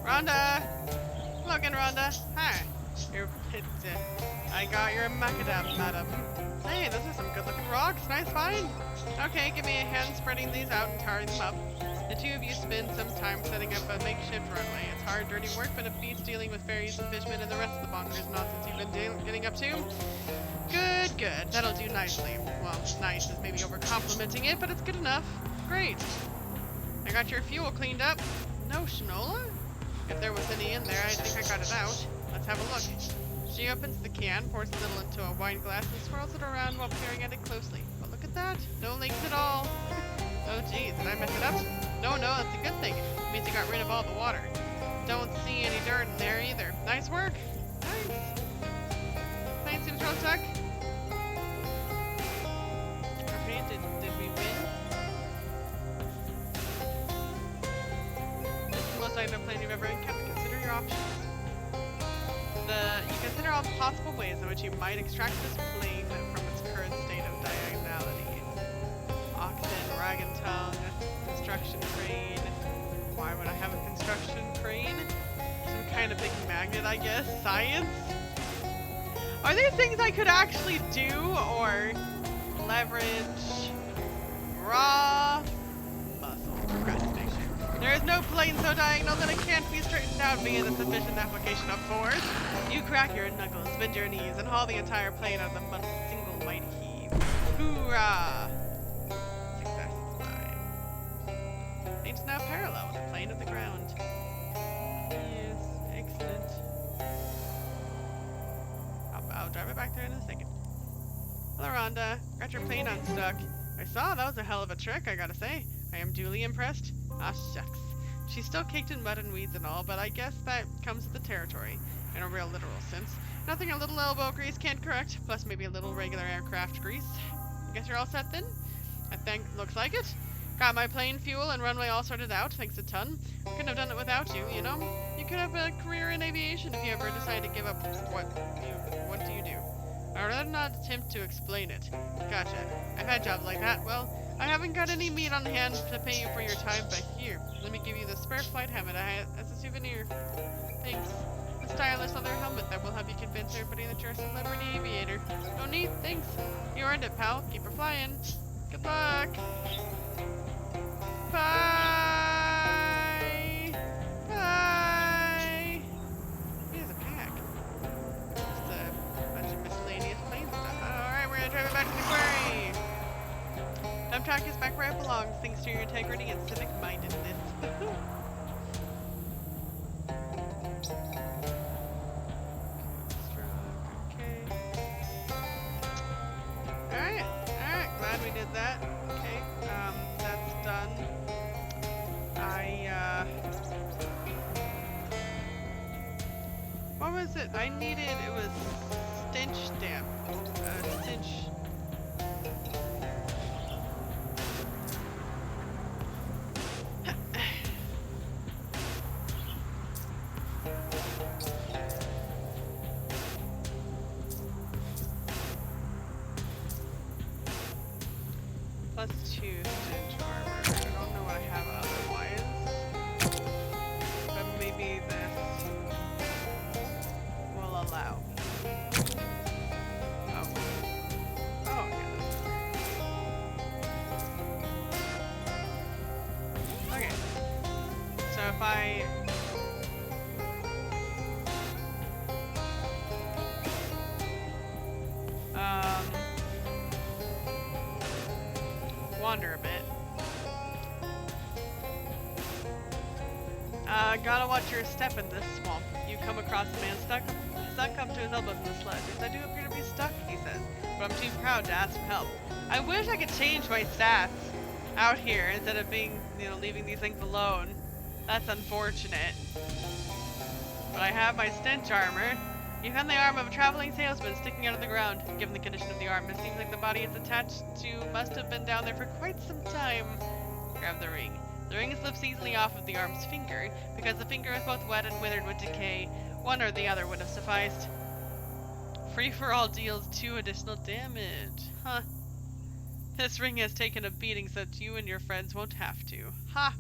Rhonda! Hello again, Rhonda. Hi. I got your macadam, madam. Hey, those are some good-looking rocks. Nice find. Okay, give me a hand spreading these out and tarring them up. The two of you spend some time setting up a makeshift runway. It's hard, dirty work, but it beats dealing with fairies and fishmen and the rest of the bonkers nonsense you've been getting up to. Good, good. That'll do nicely. Well, nice is maybe over-complimenting it, but it's good enough. Great. I got your fuel cleaned up. No shinola? If there was any in there, I think I got it out. Let's have a look. She opens the can, pours a little into a wine glass, and swirls it around while peering at it closely. But look at that. No leaks at all. Oh geez, did I mess it up? No, that's a good thing. It means you got rid of all the water. Don't see any dirt in there either. Nice work. Nice. Plane seems real stuck. Okay, did we win? This is the most ideal plane you've ever encountered. Consider your options. You consider all the possible ways in which you might extract this plane from its current state of diagonality. Oxen, rag and tongue, construction crane. Why would I have a construction crane? Some kind of big magnet, I guess. Science? Are these things I could actually do, or leverage raw muscle procrastination? There is no plane so diagonal that it can't be straightened out via the sufficient application of force. You crack your knuckles, bend your knees, and haul the entire plane out of them on a single mighty heave. Hoorah! Success is mine. Plane's now parallel with the plane of the ground. Yes, excellent. I'll drive it back there in a second. Hello, Rhonda. Got your plane unstuck. I saw that was a hell of a trick, I gotta say. I am duly impressed. Ah, shucks. She's still caked in mud and weeds and all, but I guess that comes with the territory, in a real literal sense. Nothing a little elbow grease can't correct, plus maybe a little regular aircraft grease. Guess you're all set then? I think looks like it. Got my plane, fuel, and runway all sorted out, thanks a ton. Couldn't have done it without you, you know? You could have a career in aviation if you ever decide to give up. What do you do? I'd rather not attempt to explain it. Gotcha. I've had jobs like that. Well, I haven't got any meat on hand to pay you for your time, but here, let me give you the spare flight helmet I had as a souvenir. Thanks. A stylish leather helmet that will help you convince everybody that you're a celebrity aviator. No need, thanks. You earned it, pal. Keep her flying. Good luck. Bye. Bye. Here's a pack. Just a bunch of miscellaneous plane stuff. Alright, we're gonna drive it back to the quarry. Dump truck is back where it belongs, thanks to your integrity and civic mindedness. Alright, glad we did that. Okay, that's done. What was it? I needed, it was stench stamp. Stench. Plus 2 stench armor. I don't know what I have otherwise. But maybe this will allow me. Oh. Oh, okay. Okay. So if I wander a bit. Gotta watch your step in this swamp. You come across a man stuck up to his elbows in the sludge. Yes, I do appear to be stuck, he says, but I'm too proud to ask for help. I wish I could change my stats out here instead of being, leaving these things alone. That's unfortunate. But I have my stench armor. You found the arm of a traveling salesman sticking out of the ground. Given the condition of the arm, it seems like the body it's attached to must have been down there for quite some time. Grab the ring. The ring slips easily off of the arm's finger. Because the finger is both wet and withered with decay, one or the other would have sufficed. Free-for-all deals 2 additional damage. Huh. This ring has taken a beating so that you and your friends won't have to. Ha!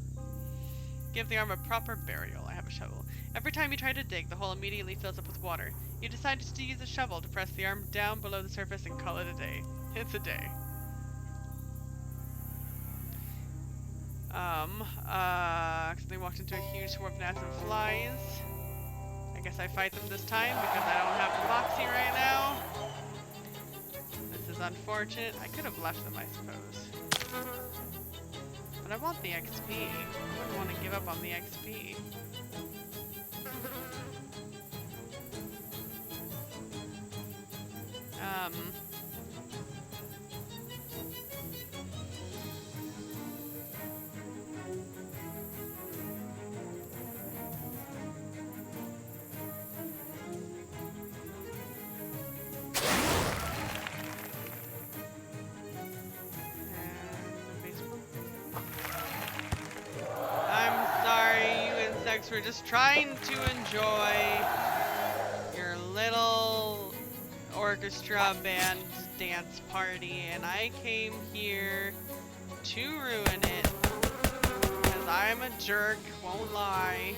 Give the arm a proper burial. I have a shovel. Every time you try to dig, the hole immediately fills up with water. You decide to use a shovel to press the arm down below the surface and call it a day. It's a day. Accidentally walked into a huge swarm of gnats and flies. I guess I fight them this time because I don't have the boxy right now. This is unfortunate. I could have left them, I suppose. But I want the XP. I wouldn't want to give up on the XP. We're just trying to enjoy your little orchestra band dance party, and I came here to ruin it because I'm a jerk, won't lie.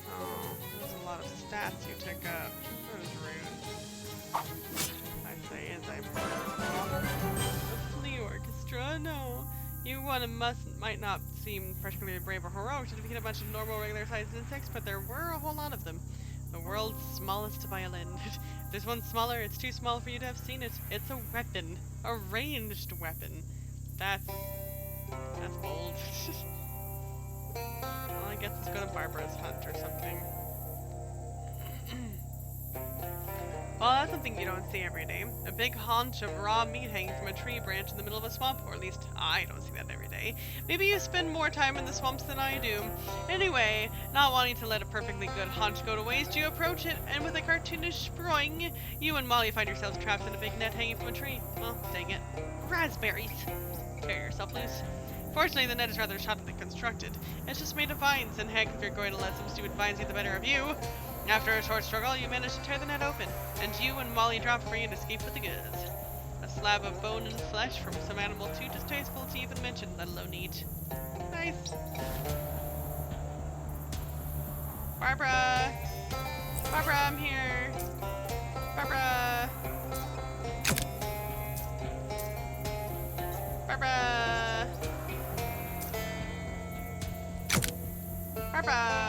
Oh, there's a lot of stats you took up. Those runes. I say as I no. You might not seem particularly brave or heroic to defeat a bunch of normal, regular-sized insects, but there were a whole lot of them. The world's smallest violin. If there's one smaller, it's too small for you to have seen it. It's a weapon. A ranged weapon. That's bold. Well, I guess let's go to Barbara's hunt or something. Well, that's something you don't see every day. A big haunch of raw meat hanging from a tree branch in the middle of a swamp, or at least I don't see that every day. Maybe you spend more time in the swamps than I do. Anyway, not wanting to let a perfectly good haunch go to waste, you approach it, and with a cartoonish spring, you and Molly find yourselves trapped in a big net hanging from a tree. Well, dang it. Raspberries! Tear yourself loose. Fortunately, the net is rather shoddily constructed. It's just made of vines, and heck, if you're going to let some stupid vines get the better of you. After a short struggle, you manage to tear the net open, and you and Molly drop free and escape with the goods. A slab of bone and flesh from some animal too distasteful to even mention, let alone eat. Nice. Barbara! Barbara, I'm here! Barbara! Barbara! Barbara!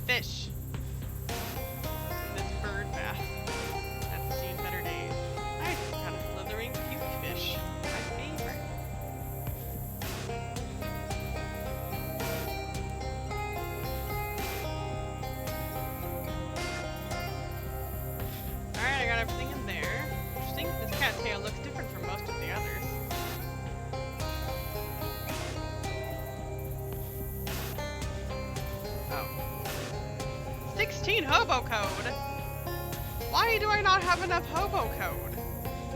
Fish. This bird bath. That's seen better days. I got a slithering puke fish. My favorite. Alright, I got everything in there. Interesting. This cattail looks different from most of the others. 16 hobo code? Why do I not have enough hobo code?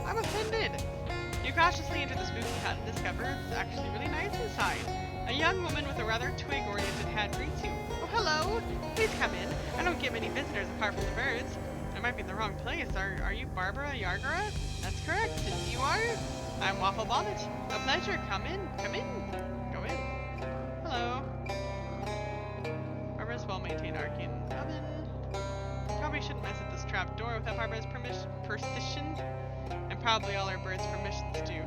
I'm offended. You cautiously enter the spooky hut and discover it's actually really nice inside. A young woman with a rather twig-oriented hat greets you. Oh, hello. Please come in. I don't get many visitors apart from the birds. I might be in the wrong place. Are you Barbara Yargara? That's correct. And you are? I'm Waffle Bonnet. A pleasure. Come in. Come in. Go in. Hello. Barbara's well-maintained arcane oven. Probably shouldn't mess with this trap door without Barbara's precision, and probably all our birds' permissions too.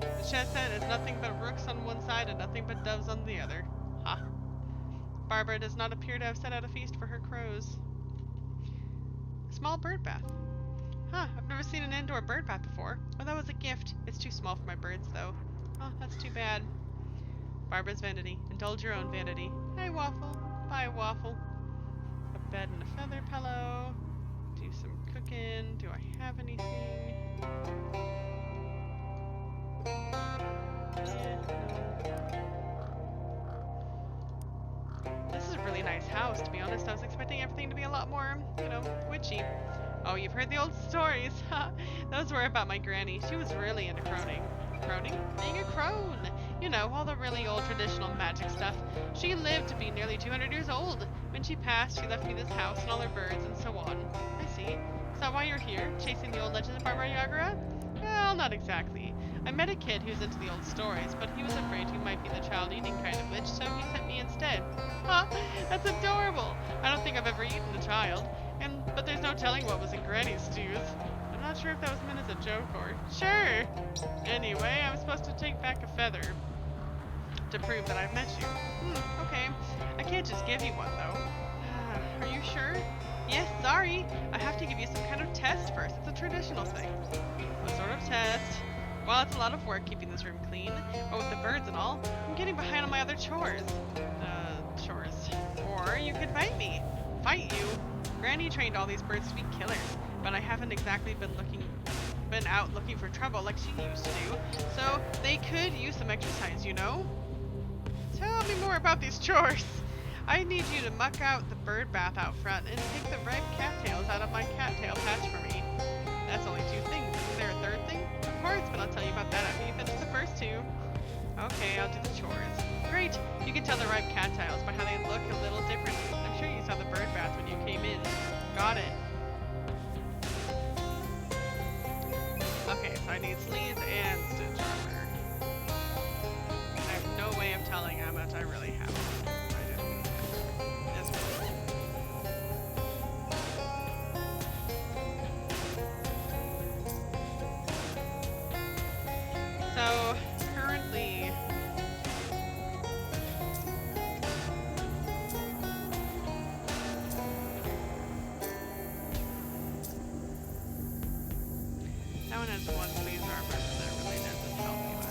The chest set is nothing but rooks on one side and nothing but doves on the other. Ha. Barbara does not appear to have set out a feast for her crows. A small bird bath. Huh, I've never seen an indoor bird bath before. Oh, that was a gift. It's too small for my birds, though. Oh, that's too bad. Barbara's vanity. Indulge your own vanity. Hi, Waffle. Bye, Waffle. A bed and a feather pillow. Do some cooking. Do I have anything? Yeah, no. This is a really nice house, to be honest. I was expecting everything to be a lot more, you know, witchy. Oh, you've heard the old stories. Those were about my granny. She was really into croning. Croning? Being a crone. You know, all the really old traditional magic stuff. She lived to be nearly 200 years old. When she passed, she left me this house and all her birds and so on. I see. Is that why you're here, chasing the old legends of Barbara Yagra? Well, not exactly. I met a kid who's into the old stories, but he was afraid you might be the child-eating kind of witch, so he sent me instead. Huh? That's adorable! I don't think I've ever eaten a child. But there's no telling what was in Granny's stews. I'm not sure if that was meant as a joke or... Sure! Anyway, I'm supposed to take back a feather to prove that I've met you. Okay. I can't just give you one, though. Are you sure? Yes, sorry. I have to give you some kind of test first. It's a traditional thing. What sort of test? Well, it's a lot of work keeping this room clean. But with the birds and all, I'm getting behind on my other chores. Chores. Or you could fight me. Fight you? Granny trained all these birds to be killers, but I haven't exactly been out looking for trouble like she used to do, so they could use some exercise, you know? Tell me more about these chores. I need you to muck out the bird bath out front and take the ripe cattails out of my cattail patch for me. That's only 2 things. Is there a third thing? Of course, but I'll tell you about that after you finish the first 2. Okay, I'll do the chores. Great! You can tell the ripe cattails by how they look a little different. I'm sure you saw the bird bath when you came in. Got it. Okay, so I need sleeves and stitch armor. I have no way of telling how much I really have. I didn't. This one. So, currently... That one has 1 sleeves armor, but that really doesn't help me much.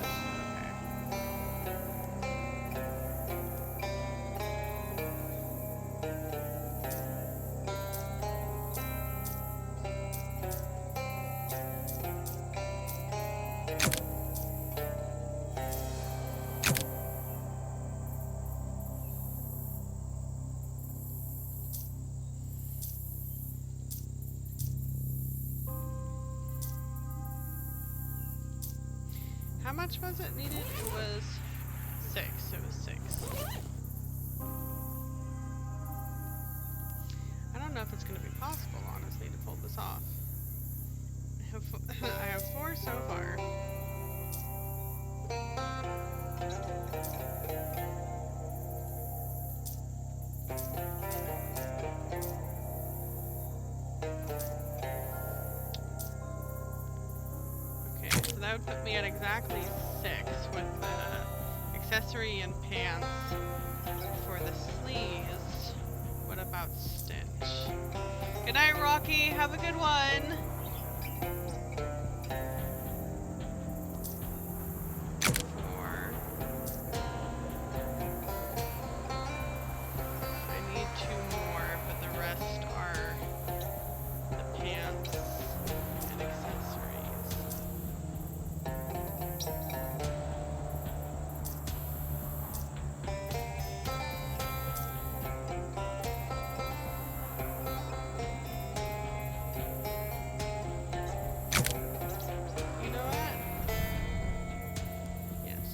How much was it needed? It was 6. It was 6. I don't know if it's going to be possible, honestly, to pull this off. I have 4 so far. That would put me at exactly 6 with the accessory and pants. For the sleeves, what about stitch? Good night, Rocky. Have a good one. I need 2 more, but the rest are the pants and accessories. You know what? Yes.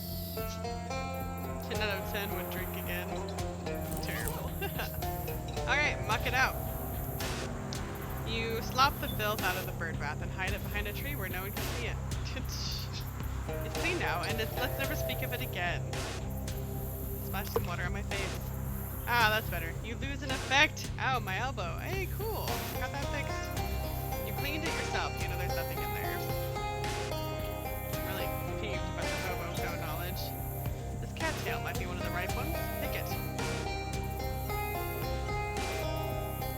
10 out of 10 would drink again. Terrible. Alright, muck it out. You slop the filth out of the bird bath and hide it behind a tree where no one can see it. It's clean now, and let's never speak of it again. Splash some water on my face. Ah, that's better. You lose an effect. Ow, my elbow. Hey, cool. Got that fixed. You cleaned it yourself. You know there's nothing in there. I'm really peeved by the hobo show knowledge. This cattail might be one of the ripe ones. Pick it.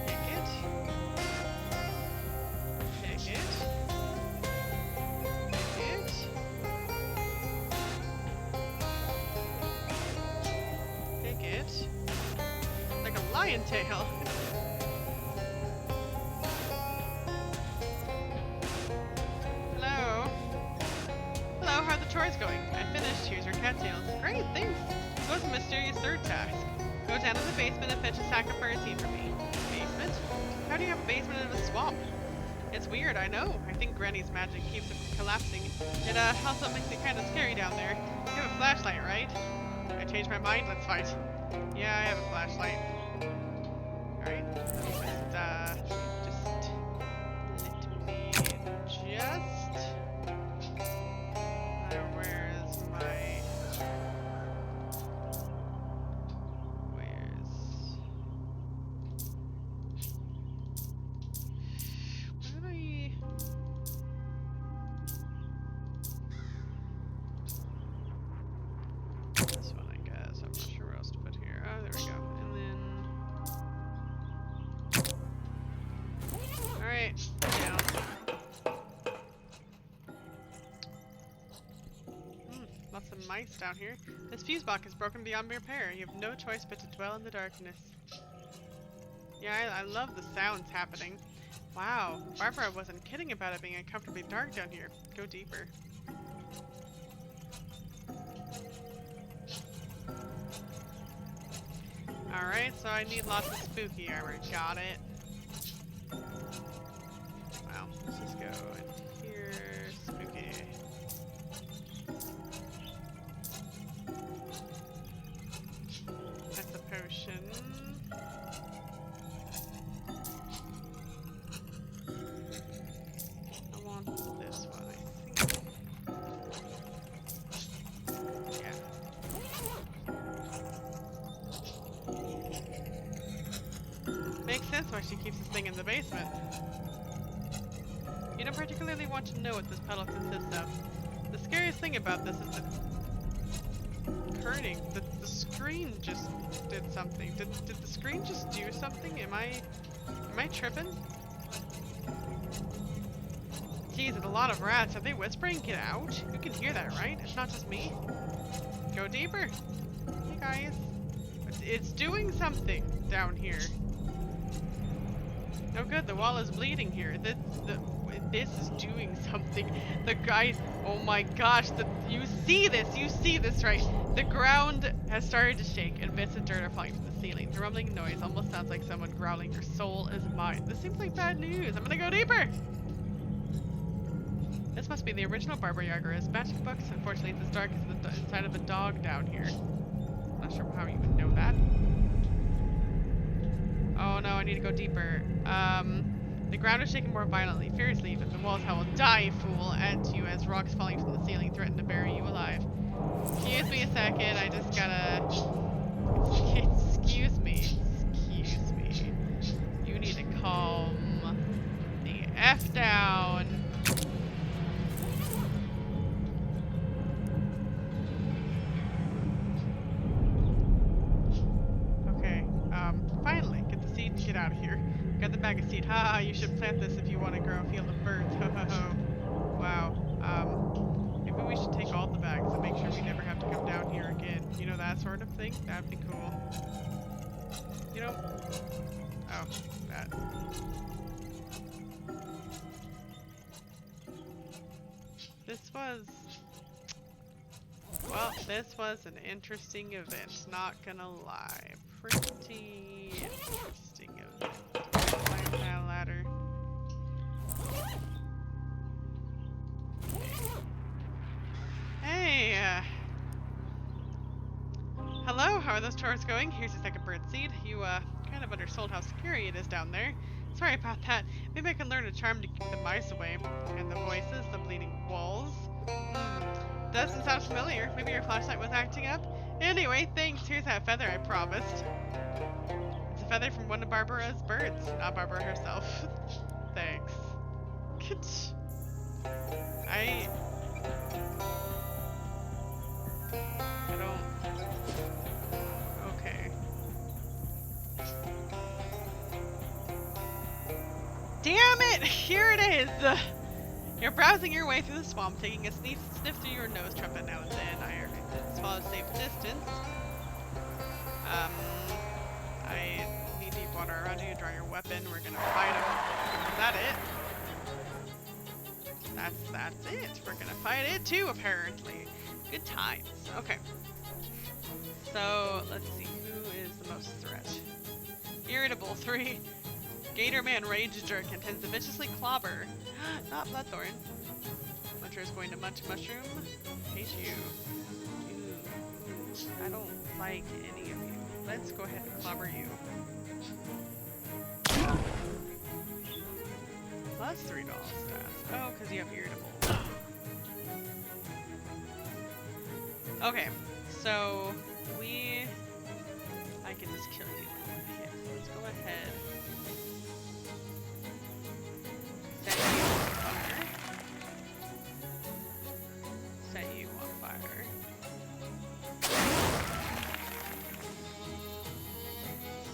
Pick it. Pick it. Pick it. Pick it. Like a lion tail. Hello? Hello, how are the chores chores going? I finished. Here's your cattails. Great, thanks. So what's the mysterious third task? Go down to the basement and fetch a sack of birdseed for me. Basement? How do you have a basement in a swamp? It's weird, I know. I think Granny's magic keeps it from collapsing. It also makes it kind of scary down there. You have a flashlight, right? I changed my mind. Let's fight. Yeah, I have a flashlight. Alright, let's just let me just... where's my... This one, I guess. I'm not sure what else to put here. Oh, there we go. And then... Alright, down. Lots of mice down here. This fuse box is broken beyond repair. You have no choice but to dwell in the darkness. Yeah, I love the sounds happening. Wow, Barbara wasn't kidding about it being uncomfortably dark down here. Go deeper. Alright, so I need lots of spooky armor. Got it. Wow, let's just go in here. Spooky. That's a potion. I want this one, I think. Yeah. Makes sense why she keeps this thing in the basement. You don't particularly want to know what this puddle consists of. The scariest thing about this is the kerning. The screen just did something. Did the screen just do something? Am I tripping? Geez, it's a lot of rats. Are they whispering? Get out? You can hear that, right? It's not just me. Go deeper. Hey guys. It's doing something down here. Oh good, the wall is bleeding here. This is doing something. The guy, oh my gosh, you see this, right? The ground has started to shake and bits of dirt are flying from the ceiling. The rumbling noise almost sounds like someone growling, your soul is mine. This seems like bad news. I'm gonna go deeper. This must be the original Barbara Yager's magic books. Unfortunately, it's as dark as the inside of a dog down here. Not sure how you would know that. Oh no, I need to go deeper. The ground is shaking more violently, fiercely even. The walls howl, die, fool, and to you as rocks falling from the ceiling threaten to bury you alive. Excuse me a second, I just gotta... Excuse me. You need to calm the F down. Okay, finally, get the seed and get out of here. Got the bag of seed. Haha, you should plant this if you want to grow a field of birds. Ho ho ho. Wow. Maybe we should take all the bags and make sure we never have to come down here again. You know, that sort of thing? That'd be cool. You know? Oh, that. This was an interesting event, not gonna lie. Pretty interesting event. Climb that ladder. Hey, hello, how are those chores going? Here's your second bird seed. You, kind of undersold how scary it is down there. Sorry about that. Maybe I can learn a charm to keep the mice away. And the voices, the bleeding walls. Doesn't sound familiar. Maybe your flashlight was acting up? Anyway, thanks. Here's that feather I promised. It's a feather from one of Barbara's birds. Not Barbara herself. Thanks. I don't... Okay. Damn it! Here it is! You're browsing your way through the swamp, taking a sniff through your nose trumpet now and then. I heard it's follow a safe distance. I need deep water around you. Draw your weapon. We're gonna fight him. Is that it? that's it. We're gonna fight it too, apparently. Good times. Okay. So let's see, who is the most threat? Irritable 3. Gator Man Rage Jerk intends to viciously clobber. Not Bloodthorn. Muncher is going to munch mushroom. Hate you. Ooh, I don't like any of you. Let's go ahead and clobber you. Plus $3 stats. Oh, because you have irritable. Okay, so I can just kill you in one hit. Let's go ahead. Set you on fire. Set you on fire.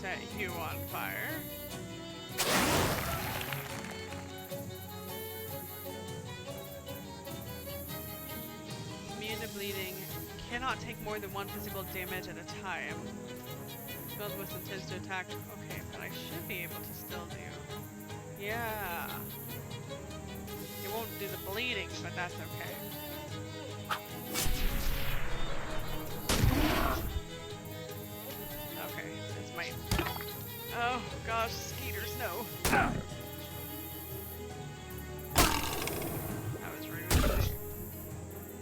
Set you on fire. Immune to bleeding. Cannot take more than 1 physical damage at a time. Spells with intends to attack. Okay, but I should be able to still do. Yeah. It won't do the bleeding, but that's okay. Okay, it's my. Oh gosh, skeeters, no. That was rude.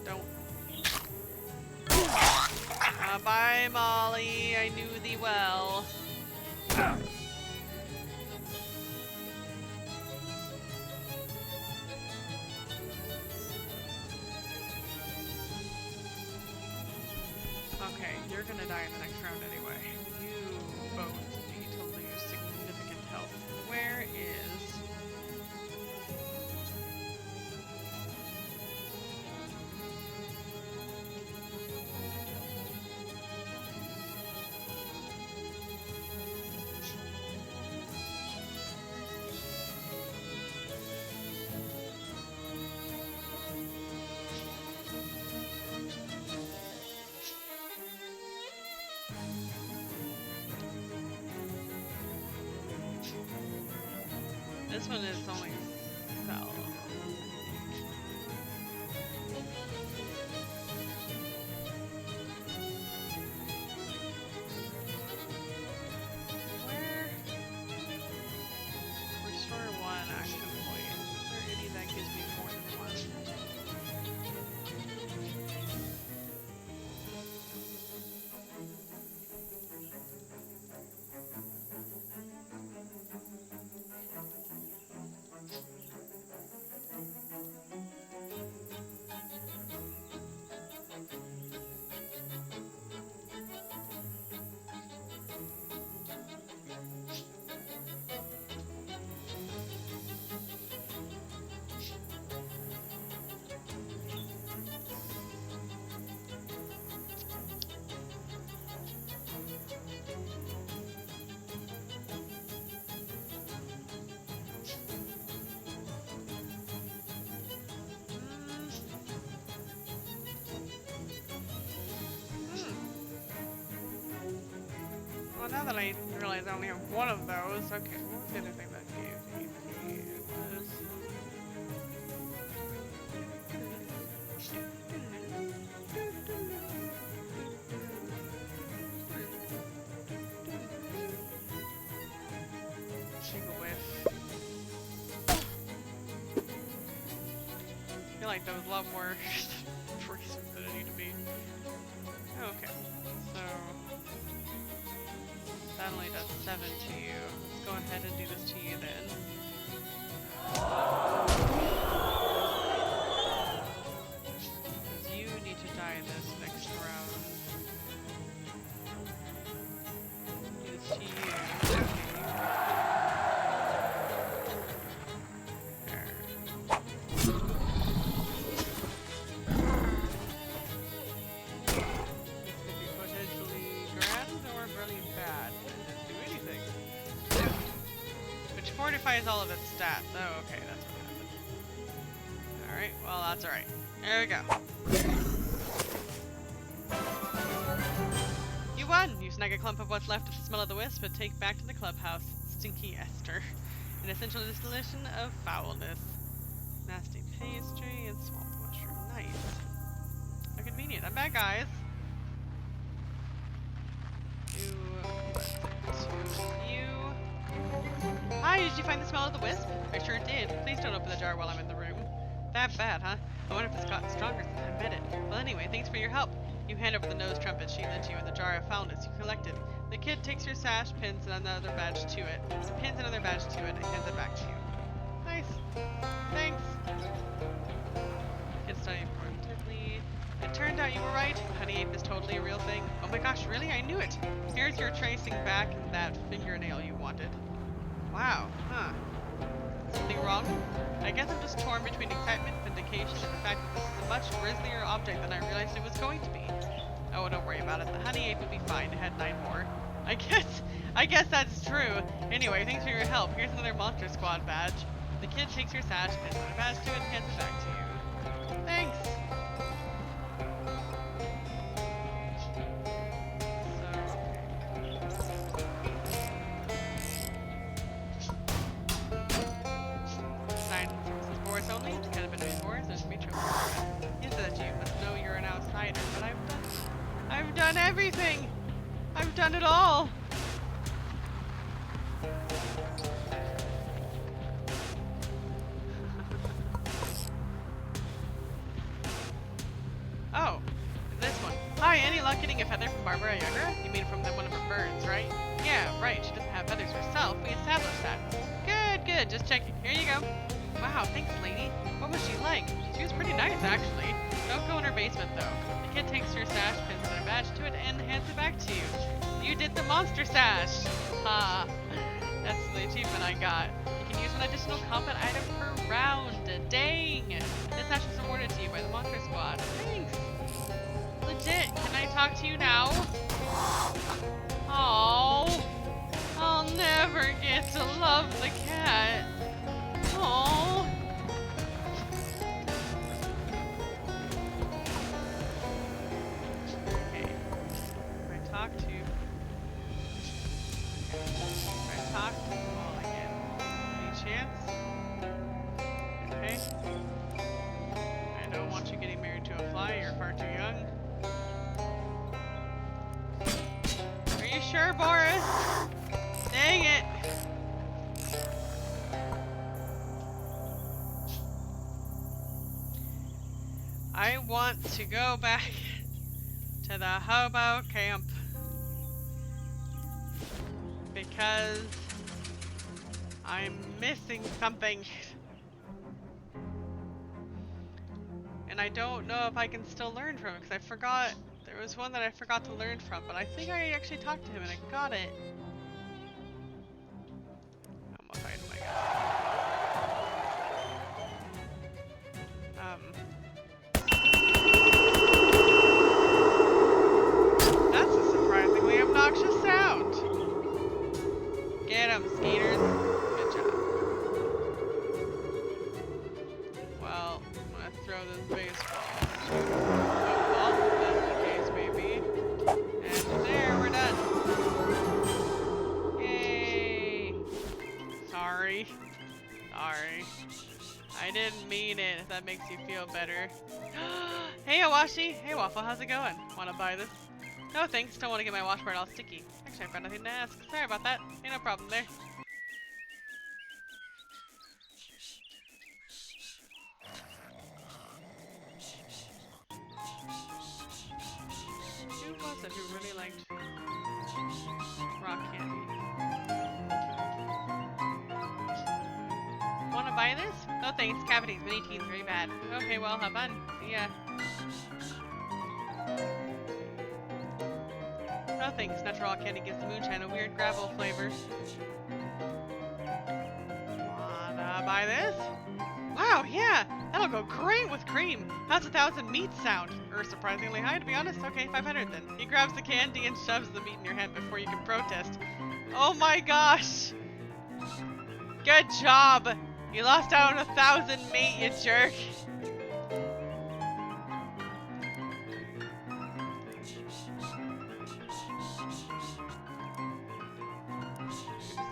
Don't. Bye, Molly. I knew thee well. Okay, you're gonna die in the next round anyway. You both need to lose significant health. Where is... This one is only cell. Where? Restore 1 action point. Is there any that gives me more than 1? Well, now that I realize I only have 1 of those, okay, what was the other thing that gave me? It was... Single whiff. I feel like there was a lot more choices than it need to be. Okay, so... That only does 7 to you. Let's go ahead and do this to you then. Because you need to die in this next round. Do this to you. There. This could be potentially grand or really bad. Which fortifies all of its stats. Oh, okay, that's what happened. Alright, well, that's alright. There we go. You won! You snag a clump of what's left of the smell of the wisp and take back to the clubhouse. Stinky Esther. An essential distillation of foulness. Nasty taste. pastry and swamp mushroom. Nice. How convenient. I'm back, guys. Hi, did you find the smell of the wisp? I sure did. Please don't open the jar while I'm in the room. That bad, huh? I wonder if it's gotten stronger since I met it. Well, anyway, thanks for your help. You hand over the nose trumpet she lent you and the jar of foulness you collected. The kid takes your sash, pins another badge to it, and hands it back to you. Nice. Thanks. Kid studied intently. It turned out you were right. Honey ape is totally a real thing. Oh my gosh, really? I knew it. Here's your tracing back and that fingernail you wanted. Wow, huh. Something wrong? I guess I'm just torn between excitement, vindication, and the fact that this is a much grislier object than I realized it was going to be. Oh, don't worry about it. The honey ape will be fine. It had 9 more. I guess that's true. Anyway, thanks for your help. Here's another Monster Squad badge. The kid takes your sash, pins another badge to it, and hands it back to you. Thanks. I've done everything! I've done it all! Oh, this one. Hi, any luck getting a feather from Barbara Younger? You mean from one of her birds, right? Yeah, right, she doesn't have feathers herself. We established that. Good, just checking. Here you go. Wow, thanks, lady. What was she like? She was pretty nice, actually. Don't go in her basement, though. The kid takes your sash, pins another badge to it, and hands it back to you. You did the monster sash! Ha! That's the achievement I got. You can use an additional combat item per round. Dang! This sash was awarded to you by the Monster Squad. Thanks! Legit, can I talk to you now? Oh, I'll never get to love the cat. Oh. Okay. If I talk to them all again. Any chance? Okay. I don't want you getting married to a fly. You're far too young. Are you sure, Boris? Dang it! I want to go back to the hobo camp because I'm missing something. And I don't know if I can still learn from it because I forgot. There was one that I forgot to learn from, but I think I actually talked to him and I got it. Almost item, I guess. That's a surprisingly obnoxious sound. Get 'em, skaters. Good job. Well, I'm gonna throw this baseball. Sorry. I didn't mean it, if that makes you feel better. Hey Awashi! Hey Waffle, how's it going? Wanna buy this? No thanks, don't want to get my washboard all sticky. Actually, I've got nothing to ask. Sorry about that. Ain't no problem there. Who was it who really liked rock candy? Wanna buy this? No thanks, cavities, mini teens, very bad. Okay, well, have fun. See ya. No thanks, natural rock candy gives the moonshine a weird gravel flavor. Wanna buy this? Wow, yeah, that'll go great with cream. How's 1,000 meat sound? Or surprisingly high, to be honest. Okay, 500 then. He grabs the candy and shoves the meat in your hand before you can protest. Oh my gosh! Good job! You lost out on 1,000 meat, you jerk!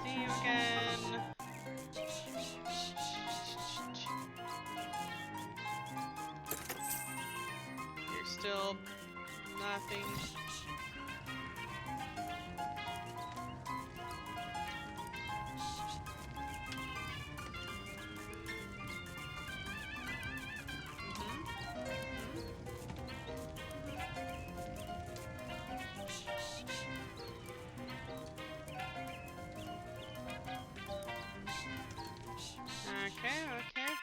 See you again. Still nothing. Okay, okay.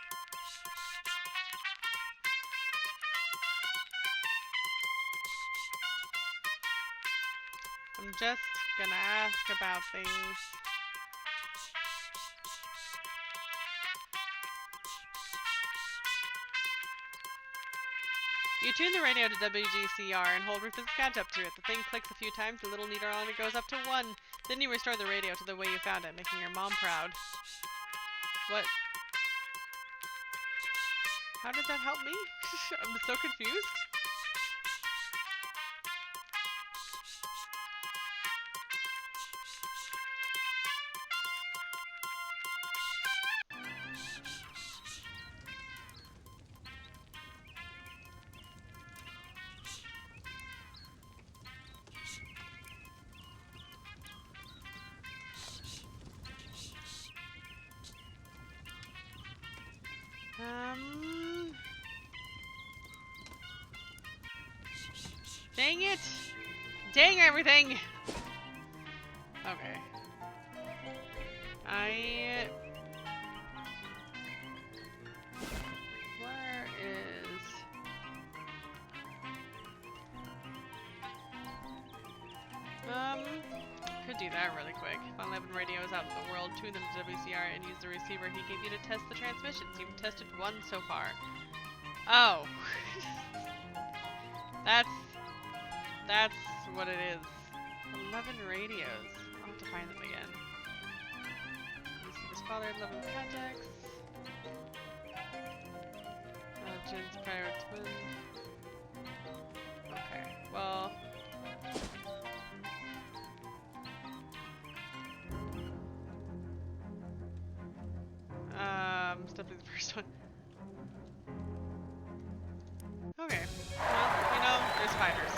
I'm just gonna ask about things. You tune the radio to WGCR and hold Rufus' catch up to it. The thing clicks a few times, the little meter on it goes up to 1. Then you restore the radio to the way you found it, making your mom proud. What? How did that help me? I'm so confused. Dang it! Dang everything! Okay. Where is... Could do that really quick. Fun 11 radios out in the world, tune them to WCR and use the receiver he gave you to test the transmissions. You've tested one so far. Oh. That's what it is. 11 radios. I'll have to find them again. His father, 11 contacts. Jen's prior twin. Okay, well. Step through the first one. Okay. Well, you know, there's spiders.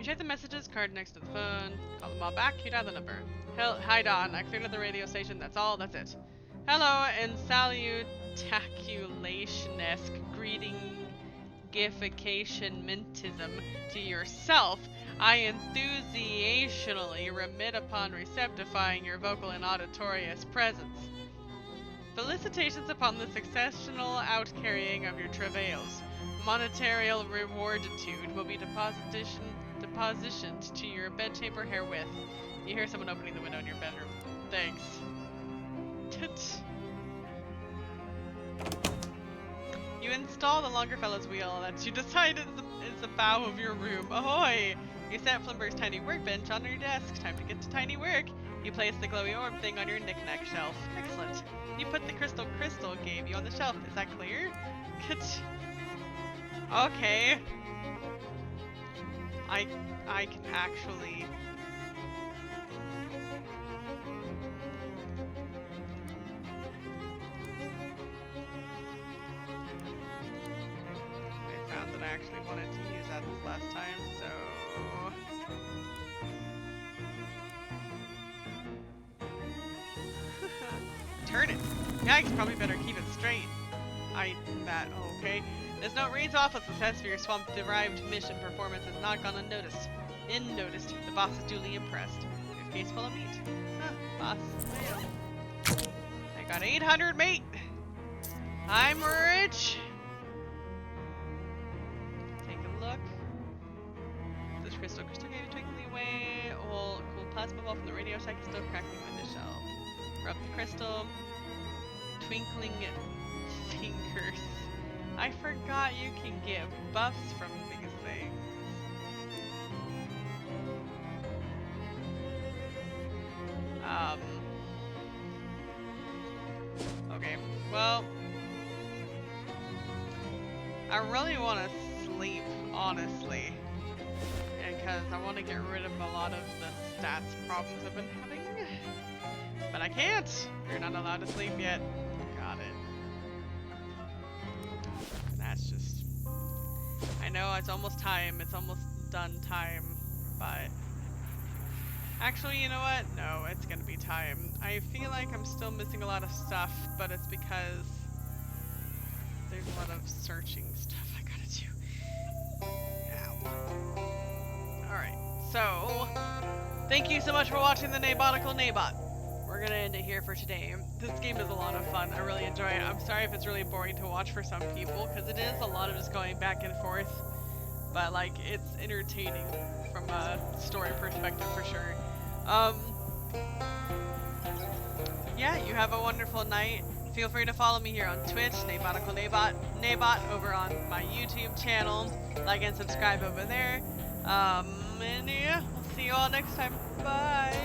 Check the messages card next to the phone. Call them all back. You dial the number. Hi Don. I cleared out the radio station. That's all. That's it. Hello and salutaculation-esque greeting gification mintism to yourself. I enthusiationally remit upon receptifying your vocal and auditorious presence. Felicitations upon the successional outcarrying of your travails. Monetarial rewarditude will be depositioned to your bedchamber herewith. You hear someone opening the window in your bedroom. Thanks. You install the Longerfellow's wheel that you decide is the bow of your room. Ahoy! You set Flimberg's tiny workbench on your desk. Time to get to tiny work. You place the glowy orb thing on your knick-knack shelf. Excellent. You put the crystal gave you on the shelf. Is that clear? Okay. I can actually... I found that I actually wanted to use that this last time, so... Turn it! Yeah, you probably better keep it straight. Okay. There's no reason off a success for your swamp-derived mission performance has not gone unnoticed. The boss is duly impressed. Briefcase full of meat. Huh, boss. Well. I got 800 meat. I'm rich. Take a look. This crystal gave twinkling away. Oh, cool plasma ball from the radio shack is still crackling on the shell. Rub the crystal. Twinkling fingers. I forgot you can get buffs from these things. Okay, well, I really want to sleep, honestly, because I want to get rid of a lot of the stats problems I've been having, but I can't. You're not allowed to sleep yet. Got it. That's just, I know it's almost time, it's almost done time, but actually, you know what? No, it's gonna be time. I feel like I'm still missing a lot of stuff, but it's because there's a lot of searching stuff I gotta do. Ow. Alright, so thank you so much for watching the Naebotical Naebot. We're gonna end it here for today. This game is a lot of fun. I really enjoy it. I'm sorry if it's really boring to watch for some people, because it is a lot of just going back and forth, but like, it's entertaining from a story perspective for sure. Yeah, you have a wonderful night. Feel free to follow me here on Twitch, Naebotical Naebot, over on my YouTube channel. Like and subscribe over there. And yeah, we'll see you all next time. Bye.